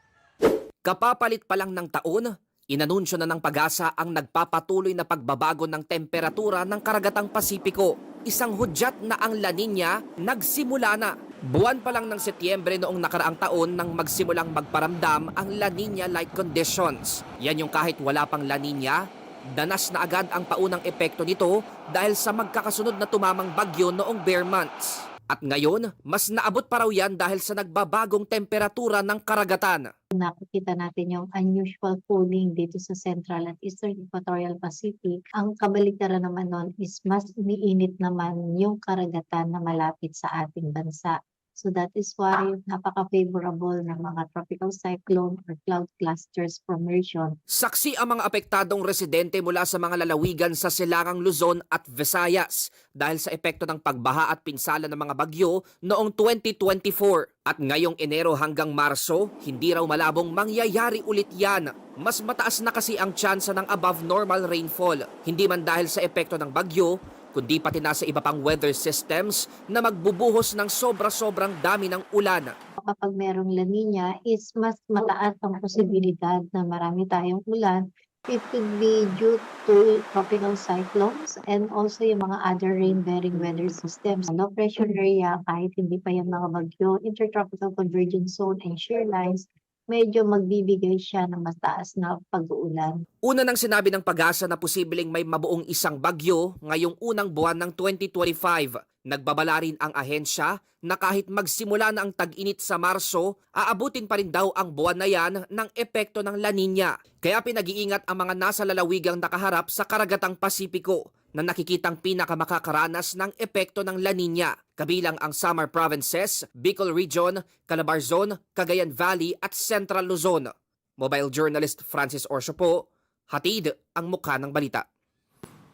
Kapapalit pa lang ng taon, inanunsyo na ng Pag-asa ang nagpapatuloy na pagbabago ng temperatura ng karagatang Pasipiko. Isang hudyat na ang La Nina nagsimula na. Buwan pa lang ng Setyembre noong nakaraang taon nang magsimulang magparamdam ang La Nina-like conditions. Yan yung kahit wala pang La Nina, danas na agad ang paunang epekto nito dahil sa magkakasunod na tumamang bagyo noong bare months. At ngayon, mas naabot pa raw yan dahil sa nagbabagong temperatura ng karagatan. Nakikita natin yung unusual cooling dito sa Central at Eastern Equatorial Pacific. Ang kabaligtaran naman nun is mas umiinit naman yung karagatan na malapit sa ating bansa. So that is why napaka-favorable ng mga tropical cyclone or cloud clusters formation. Saksi ang mga apektadong residente mula sa mga lalawigan sa silangang Luzon at Visayas dahil sa epekto ng pagbaha at pinsala ng mga bagyo noong 2024. At ngayong Enero hanggang Marso, hindi raw malabong mangyayari ulit yan. Mas mataas na kasi ang tsansa ng above normal rainfall. Hindi man dahil sa epekto ng bagyo, kundi pati nasa iba pang weather systems na magbubuhos ng sobra-sobrang dami ng ulan. Kapag merong La Nina is mas mataas ang posibilidad na marami tayong ulan. It could be due to tropical cyclones and also yung mga other rain-bearing weather systems. Low pressure area, kahit hindi pa yung mga bagyo, intertropical convergence zone and shear lines, medyo magbibigay siya ng mataas na pag-uulan. Una nang sinabi ng Pag-asa na posibleng may mabuong isang bagyo ngayong unang buwan ng 2025. Nagbabala rin ang ahensya na kahit magsimula na ang tag-init sa Marso, aabutin pa rin daw ang buwan na yan ng epekto ng La Nina. Kaya pinag-iingat ang mga nasa lalawigang nakaharap sa karagatang Pasipiko na nakikitang pinakamakakaranas ng epekto ng La Nina. Kabilang ang Samar Provinces, Bicol Region, Calabarzon, Cagayan Valley at Central Luzon. Mobile journalist Francis Orcio po, hatid ang mukha ng balita.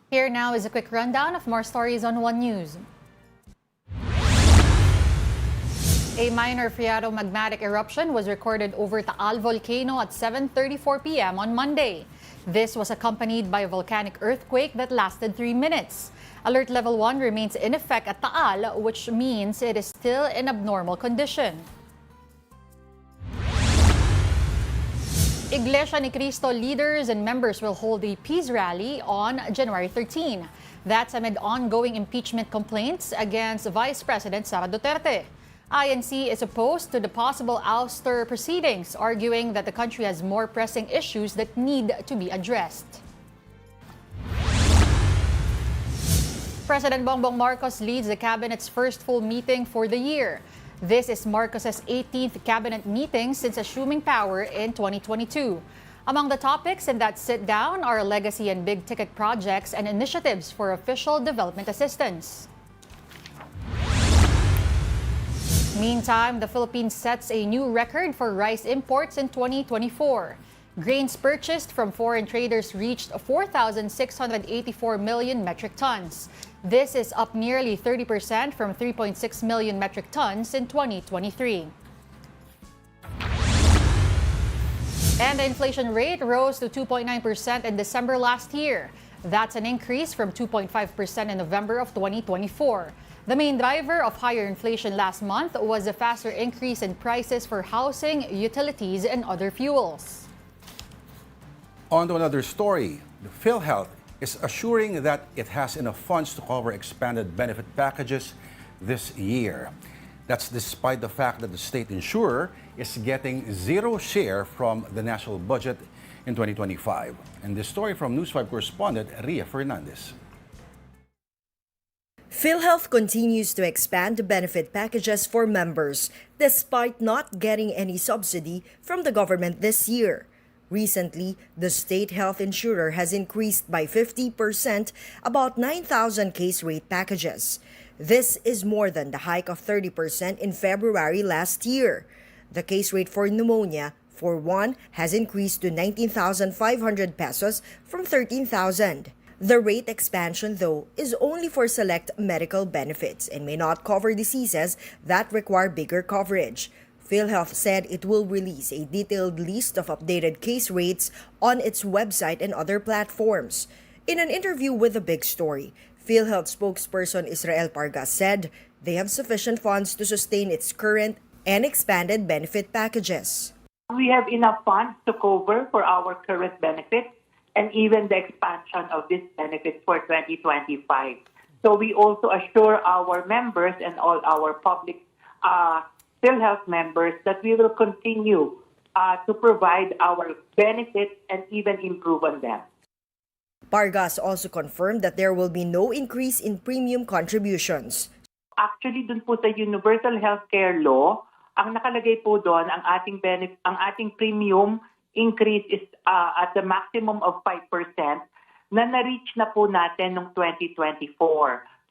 Here now is a quick rundown of more stories on One News. A minor phreatomagmatic eruption was recorded over Taal Volcano at 7:34 p.m. on Monday. This was accompanied by a volcanic earthquake that lasted 3 minutes. Alert Level 1 remains in effect at Taal, which means it is still in abnormal condition. Iglesia ni Cristo leaders and members will hold a peace rally on January 13. That's amid ongoing impeachment complaints against Vice President Sara Duterte. INC is opposed to the possible ouster proceedings, arguing that the country has more pressing issues that need to be addressed. President Bongbong Marcos leads the cabinet's first full meeting for the year. This is Marcos's 18th cabinet meeting since assuming power in 2022. Among the topics in that sit-down are legacy and big-ticket projects and initiatives for official development assistance. Meantime, the Philippines sets a new record for rice imports in 2024. Grains purchased from foreign traders reached 4,684 million metric tons. This is up nearly 30% from 3.6 million metric tons in 2023. And the inflation rate rose to 2.9% in December last year. That's an increase from 2.5% in November of 2024. The main driver of higher inflation last month was a faster increase in prices for housing, utilities, and other fuels. On to another story. The PhilHealth is assuring that it has enough funds to cover expanded benefit packages this year. That's despite the fact that the state insurer is getting zero share from the national budget in 2025. And this story from News 5 correspondent Ria Fernandez. PhilHealth continues to expand the benefit packages for members despite not getting any subsidy from the government this year. Recently, the state health insurer has increased by 50% about 9,000 case rate packages. This is more than the hike of 30% in February last year. The case rate for pneumonia for one has increased to 19,500 pesos from 13,000. The rate expansion, though, is only for select medical benefits and may not cover diseases that require bigger coverage. PhilHealth said it will release a detailed list of updated case rates on its website and other platforms. In an interview with The Big Story, PhilHealth spokesperson Israel Pargas said they have sufficient funds to sustain its current and expanded benefit packages. We have enough funds to cover for our current benefits and even the expansion of this benefit for 2025. So we also assure our members and all our public PhilHealth members that we will continue to provide our benefits and even improve on them. Pargas also confirmed that there will be no increase in premium contributions. Actually, dun po sa Universal Healthcare Law, ang nakalagay po doon, ang ating premium increase is at the maximum of 5% na na-reach na po natin noong 2024.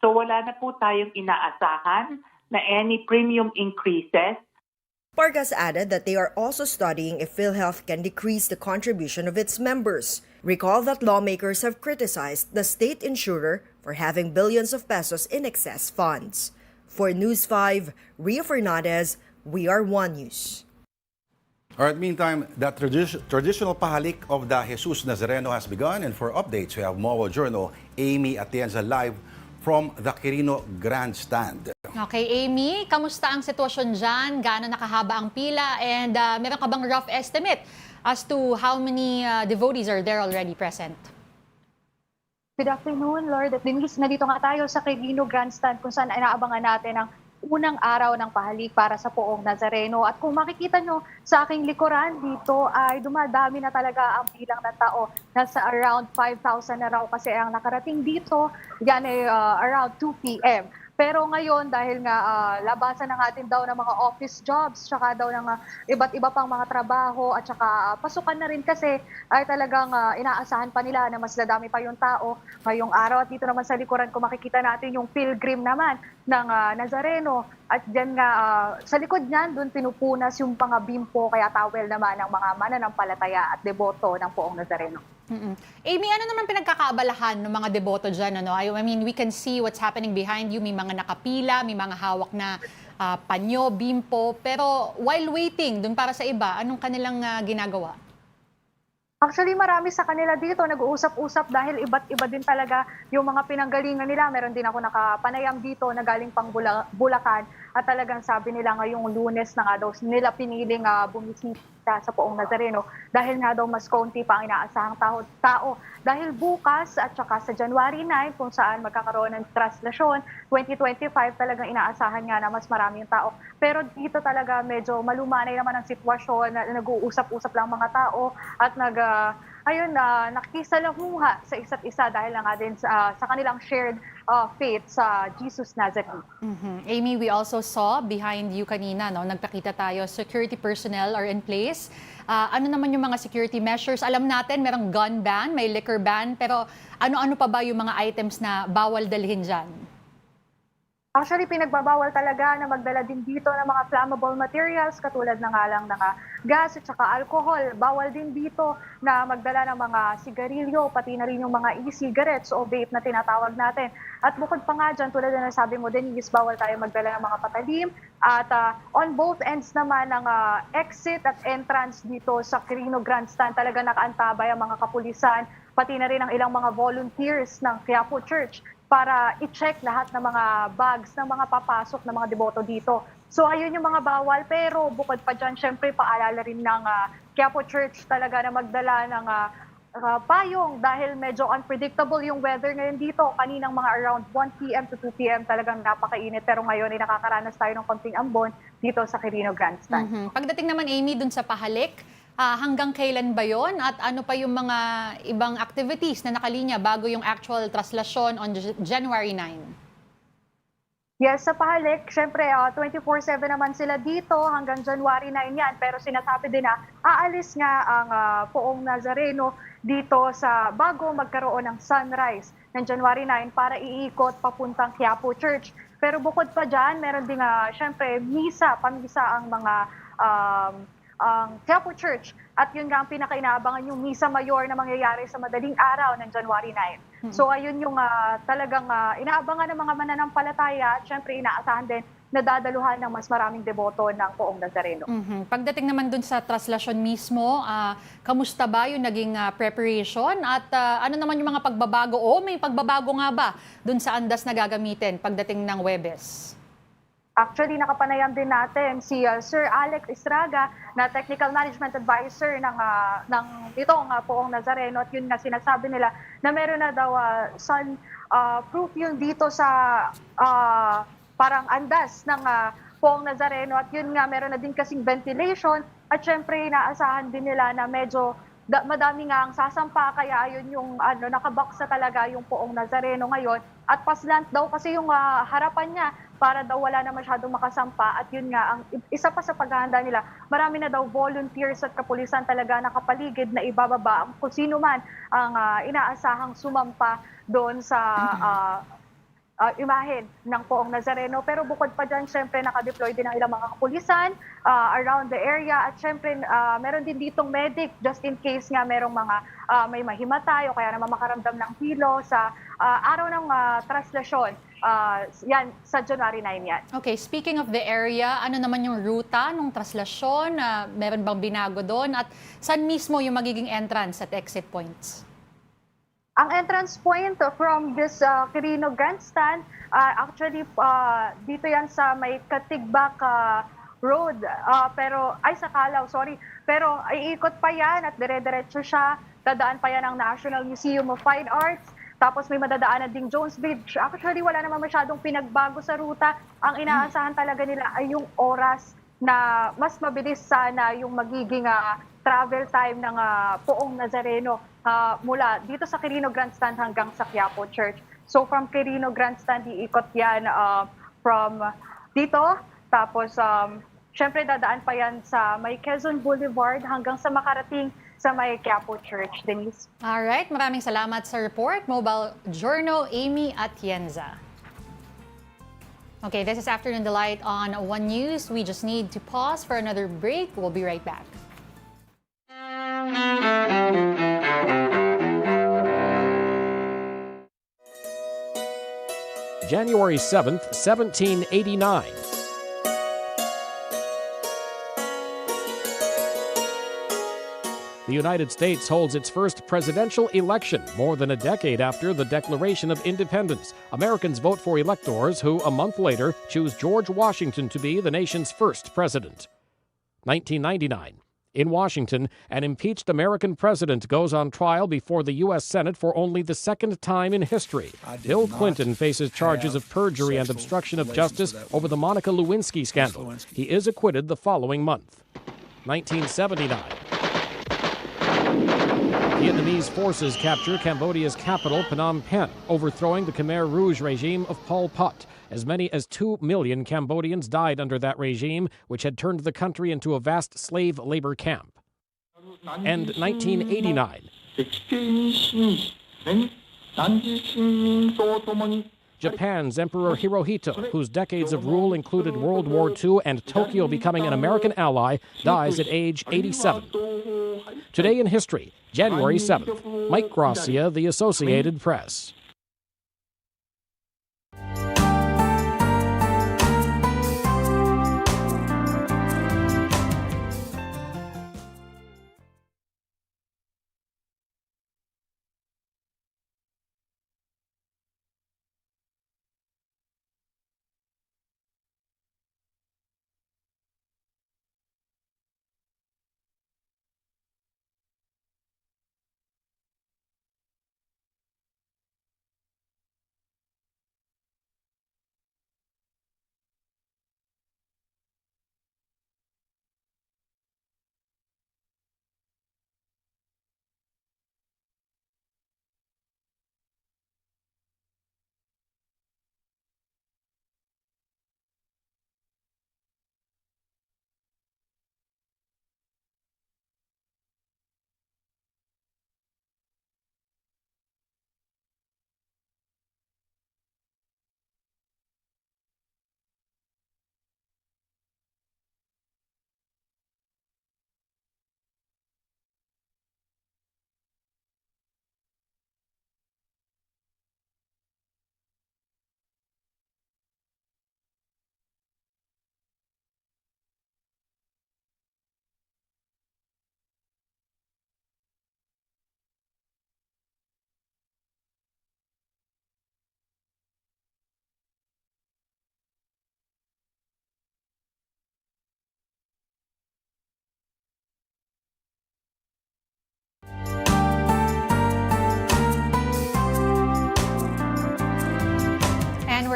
So wala na po tayong inaasahan na any premium increases. Pargas added that they are also studying if PhilHealth can decrease the contribution of its members. Recall that lawmakers have criticized the state insurer for having billions of pesos in excess funds. For News 5, Ria Fernandez, We Are One News. All right, meantime, the traditional pahalik of the Jesus Nazareno has begun, and for updates, we have Mobile Journal Amy Atienza live from the Quirino Grandstand. Okay, Amy, kamusta ang sitwasyon dyan? Gaano nakahaba ang pila? And meron ka bang rough estimate as to how many devotees are there already present? Good afternoon, Lourd at Denise. Nandito nga tayo sa Quirino Grandstand kung saan inaabangan natin ang unang araw ng pahalik para sa Poong Nazareno. At kung makikita nyo sa aking likuran, dito ay dumadami na talaga ang bilang ng tao. Nasa around 5,000 na raw kasi ang nakarating dito. Yan ay around 2 p.m. Pero ngayon, dahil nga labasan na natin daw ng mga office jobs, tsaka daw ng iba't iba pang mga trabaho, at tsaka pasukan na rin kasi ay talagang inaasahan pa nila na mas dadami pa yung tao ngayong araw. At dito naman sa likuran, kung makikita natin yung pilgrim naman ng Nazareno. At dyan nga, sa likod niyan, doon pinupunas yung pangabimpo, kaya towel naman ng mga mananampalataya at deboto ng Poong Nazareno. Amy, ano naman pinagkakaabalahan ng mga deboto dyan? Ano? I mean, we can see what's happening behind you. May mga nakapila, may mga hawak na panyo, bimpo. Pero while waiting, dun para sa iba, anong kanilang ginagawa? Actually, marami sa kanila dito nag-uusap-usap dahil iba't iba din talaga yung mga pinanggalingan nila. Meron din ako nakapanayam dito na galing pang Bulacan at talagang sabi nila ngayong Lunes na nga daw nila piniling bumisita sa Poong Nazareno dahil nga daw mas konti pa ang inaasahang tao. Dahil bukas at saka sa January 9 kung saan magkakaroon ng Traslacion 2025 talagang inaasahan nga na mas maraming tao. Pero dito talaga medyo malumanay naman ang sitwasyon na nag-uusap-usap lang mga tao at nakikisalamuha sa isa't isa dahil nga din sa kanilang shared faith sa Jesus Nazarene. Amy, we also saw behind you kanina, no, nagpakita tayo, security personnel are in place. Ano naman yung mga security measures? Alam natin, merong gun ban, may liquor ban, pero ano-ano pa ba yung mga items na bawal dalhin dyan? Actually, pinagbabawal talaga na magdala din dito ng mga flammable materials katulad ng gas at saka alcohol. Bawal din dito na magdala ng mga sigarilyo, pati na rin yung mga e-cigarettes o vape na tinatawag natin. At bukod pa nga dyan, tulad na nasabi mo, Denise, bawal tayo magdala ng mga patalim. At on both ends naman ng exit at entrance dito sa Quirino Grandstand, talaga nakaantabay ang mga kapulisan, pati na rin ang ilang mga volunteers ng Quiapo Church para i-check lahat ng mga bags ng mga papasok ng mga deboto dito. So ayun yung mga bawal, pero bukod pa dyan, syempre paalala rin ng Quiapo Church talaga na magdala ng payong dahil medyo unpredictable yung weather ngayon dito. Kaninang mga around 1 p.m. to 2 p.m. talagang napakainit, pero ngayon ay nakakaranas tayo ng konting ambon dito sa Quirino Grandstand. Pagdating naman, Amy, dun sa pahalik, hanggang kailan ba yon at ano pa yung mga ibang activities na nakalinya bago yung actual Traslacion on January 9? Yes, sa pahalik, syempre 24/7 naman sila dito hanggang January 9 yan. Pero sinasabi din na aalis nga ang Poong Nazareno dito sa bago magkaroon ng sunrise ng January 9 para iikot papuntang Quiapo Church. Pero bukod pa dyan, meron din syempre pamisa ang mga ang Quiapo Church. At yun nga ang pinakainaabangan yung Misa Mayor na mangyayari sa madaling araw ng January 9. So ayun yung talagang inaabangan ng mga mananampalataya at syempre inaasahan din na dadaluhan ng mas maraming deboto ng Poong Nazareno. Pagdating naman dun sa Traslacion mismo, kamusta ba yung naging preparation at ano naman yung mga pagbabago o may pagbabago nga ba dun sa andas na gagamitin pagdating ng Huwebes? Actually, nakapanayam din natin si Sir Alex Estraga na Technical Management Advisor ng itong Poong Nazareno. At yun nga sinasabi nila na meron na daw sun-proof yun dito sa parang andas ng Poong Nazareno. At yun nga meron na din kasing ventilation. At syempre, inaasahan din nila na medyo madami nga ang sasampa, kaya yun yung nakabaksa talaga yung Poong Nazareno ngayon. At paslant daw kasi yung harapan niya para daw wala na masyadong makasampa. At yun nga, ang isa pa sa paghahanda nila, marami na daw volunteers at kapulisan talaga nakapaligid na ibababa kung sino man ang inaasahang sumampa doon sa imahen ng Poong Nazareno. Pero bukod pa dyan, syempre nakadeploy din ang ilang mga kapulisan around the area. At syempre, meron din ditong medic just in case nga merong mga may mahimatay o kaya naman makaramdam ng hilo sa araw ng Traslacion. Yan, sa January 9 yan. Okay, speaking of the area, ano naman yung ruta ng Traslacion? Meron bang binago doon? At saan mismo yung magiging entrance at exit points? Ang entrance point from this Quirino Grandstand, actually dito yan sa may Katigbak Road, sa Calao, sorry. Pero iikot pa yan at dire-diretso siya, dadaan pa yan ang National Museum of Fine Arts, tapos may madadaanan ding Jones Bridge. Actually, wala naman masyadong pinagbago sa ruta. Ang inaasahan talaga nila ay yung oras na mas mabilis sana yung magiging travel time ng Poong Nazareno mula dito sa Quirino Grandstand hanggang sa Quiapo Church. So from Quirino Grandstand, iikot yan from dito. Tapos syempre dadaan pa yan sa may Quezon Boulevard hanggang sa makarating sa may Quiapo Church. Denise? Alright, maraming salamat sa report. Mobile Journal, Amy Atienza. Okay, this is Afternoon Delight on One News. We just need to pause for another break. We'll be right back. January 7th, 1789. The United States holds its first presidential election more than a decade after the Declaration of Independence. Americans vote for electors who, a month later, choose George Washington to be the nation's first president. 1999. In Washington, an impeached American president goes on trial before the U.S. Senate for only the second time in history. Bill Clinton faces charges of perjury and obstruction of justice over the Monica Lewinsky scandal. He is acquitted the following month. 1979. Vietnamese forces capture Cambodia's capital, Phnom Penh, overthrowing the Khmer Rouge regime of Pol Pot. As many as 2 million Cambodians died under that regime, which had turned the country into a vast slave labor camp. And 1989. Japan's Emperor Hirohito, whose decades of rule included World War II and Tokyo becoming an American ally, dies at age 87. Today in history, January 7th. Mike Gracia, The Associated Press.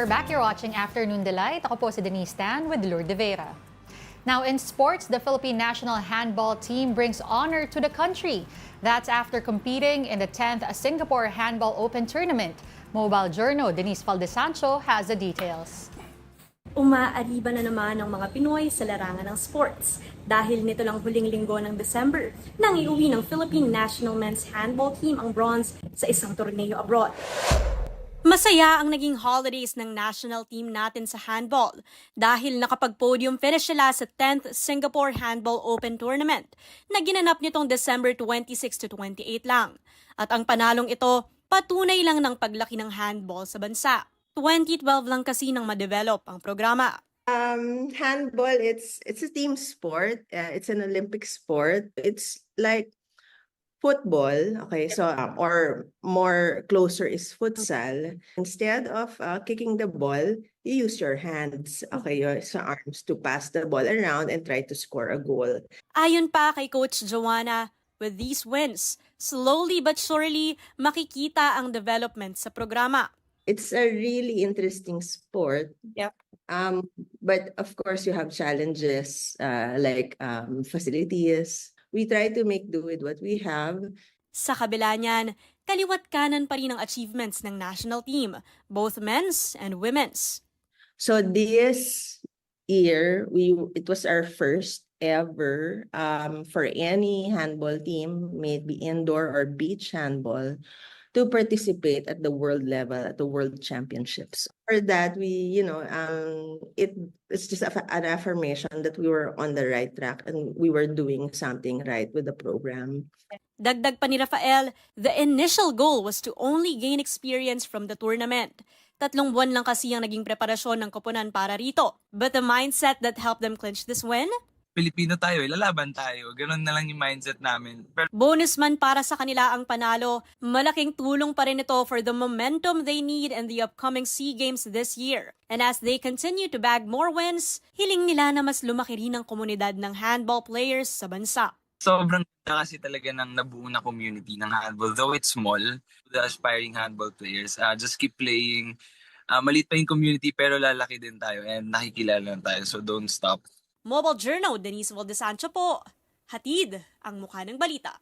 We're back. You're watching Afternoon Delight. Ako po si Denise with Lourd de Veyra. Now in sports, the Philippine national handball team brings honor to the country. That's after competing in the 10th Singapore Handball Open Tournament. Mobile Journal Denise Sancho has the details. Umaariba na naman ang mga Pinoy sa larangan ng sports. Dahil nito lang huling linggo ng December, nang iuwi ng Philippine National Men's Handball Team ang bronze sa isang torneo abroad. Masaya ang naging holidays ng national team natin sa handball dahil nakapag-podium finish sila sa 10th Singapore Handball Open Tournament na ginanap nitong December 26 to 28 lang. At ang panalong ito, patunay lang ng paglaki ng handball sa bansa. 2012 lang kasi nang ma-develop ang programa. Handball, it's a team sport. It's an Olympic sport. It's like football, okay, so or more closer is futsal. Instead of kicking the ball, you use your hands, okay, your arms to pass the ball around and try to score a goal. Ayon pa kay Coach Joanna, with these wins, slowly but surely makikita ang development sa programa. It's a really interesting sport. Yep. But of course you have challenges like facilities. We try to make do with what we have. Sa kabila niyan, kaliwat kanan pa rin ang achievements ng national team, both men's and women's. So this year, it was our first ever for any handball team, maybe indoor or beach handball, to participate at the world level, at the world championships. For that, it's just an affirmation that we were on the right track and we were doing something right with the program. Dagdag pa ni Rafael, the initial goal was to only gain experience from the tournament. 3 buwan lang kasi ang naging preparasyon ng koponan para rito. But the mindset that helped them clinch this win? Pilipino tayo, lalaban tayo. Ganon na lang yung mindset namin. Bonus man para sa kanila ang panalo, malaking tulong pa rin ito for the momentum they need in the upcoming SEA Games this year. And as they continue to bag more wins, hiling nila na mas lumaki rin ang komunidad ng handball players sa bansa. Sobrang ganda kasi talaga ng nabuo na community ng handball. Though it's small, the aspiring handball players, just keep playing. Maliit pa yung community pero lalaki din tayo and nakikilala lang tayo. So don't stop. Mobile Journal, Denise Sancho po. Hatid ang mukha ng balita.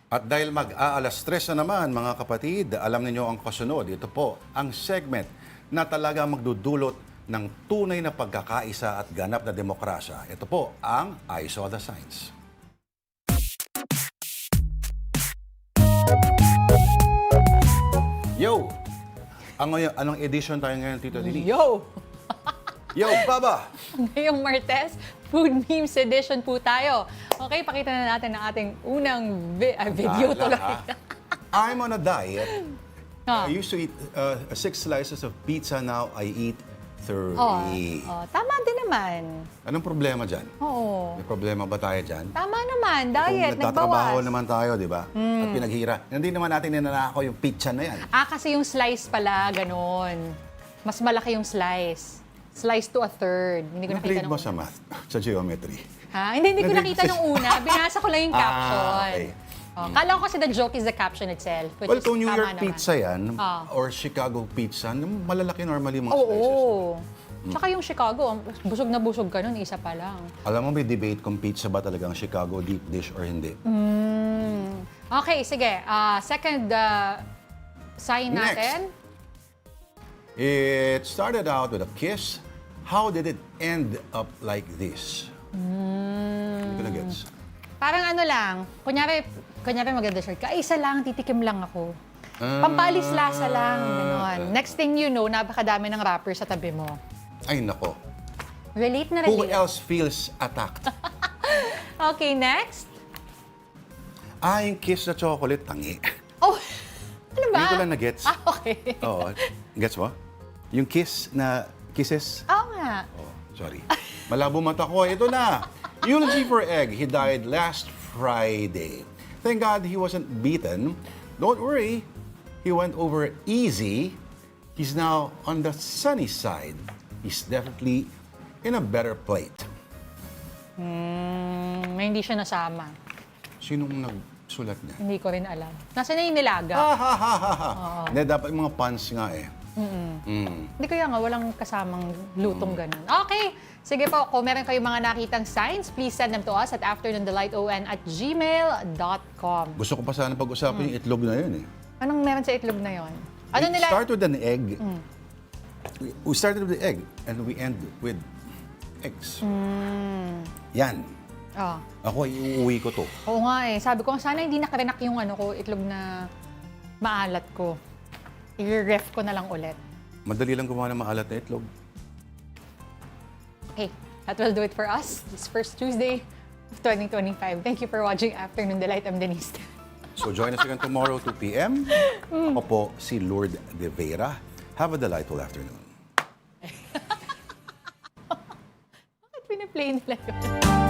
At dahil mag-aalas 3 na naman, mga kapatid, alam niyo ang kasunod. Ito po ang segment na talaga magdudulot ng tunay na pagkakaisa at ganap na demokrasya. Ito po ang I Saw the Signs. Yo! Anong edition tayo ngayon, Tito Denise? Yo! Yo, Baba! Ngayong Martes, Food Memes Edition po tayo. Okay, pakita na natin ang ating unang video tuloy. I'm on a diet. I used to eat 6 slices of pizza. Now I eat 30. Tama din naman. Anong problema dyan? Oo. May problema ba tayo dyan? Tama naman, diet, Nagtatrabaho nagbawas. naman tayo, di ba? At pinaghira. Hindi naman natin ninanakaw yung pizza na yan. Kasi yung slice pala, ganon. Mas malaki yung slice. Slice to a third. Hindi ko nakita grade mo sa math? Sa geometry? Hindi ko nakita nung una. Binasa ko lang yung caption. Okay. Kala ko kasi the joke is the caption itself. Well, kung New York naman. pizza yan, or Chicago pizza, malalaki normally mga slices. Oo. Tsaka yung Chicago, busog na busog ka nun, isa pa lang. Alam mo, may debate kung pizza ba talagang Chicago deep dish or hindi. Okay, sige. Second sign natin. It started out with a kiss. How did it end up like this? Hindi ko na-gets. Parang ano lang, kunyari maganda shirt ka, isa lang, titikim lang ako. Pampalis lasa lang, gano'n. Next thing you know, napakadami ng rapper sa tabi mo. Ay, nako. Relate na Who relate. else feels attacked? Okay, next. Yung kiss na chocolate, tangi. Oh, ano ba? Hindi ko lang na-gets. Okay. Oo. Gets mo? Yung kiss na kisses? Oo nga. Sorry. Malabo mata ko. Ito na. Eulogy for Egg. He died last Friday. Thank God he wasn't beaten. Don't worry. He went over easy. He's now on the sunny side. He's definitely in a better plate. May hindi siya nasama. Sinong nagsulat niya? Hindi ko rin alam. Nasaan na yung nilaga? Hindi, dapat yung mga puns nga eh. Hindi kaya nga, walang kasamang lutong ganun. Okay, sige po, kung meron kayong mga nakitang signs, please send them to us at afternoondelightON@gmail.com. Gusto ko pa sana pag-usapan yung itlog na yun eh. Anong meron sa itlog na yon? Ano We nila? start with an egg. We started with the egg and we end with eggs. Yan. Oh. Ako ay uuwi ko to. Oo nga eh. Sabi ko, sana hindi nakarinak yung itlog na maalat ko. I-ref ko na lang ulit. Madali lang gumawa ng maalat na itlog. Okay, that will do it for us this first Tuesday of 2025. Thank you for watching Afternoon Delight. I'm Denise. So join us again tomorrow, 2 p.m. Ako po si Lourd de Veyra. Have a delightful afternoon. Bakit pinaplay nila yun?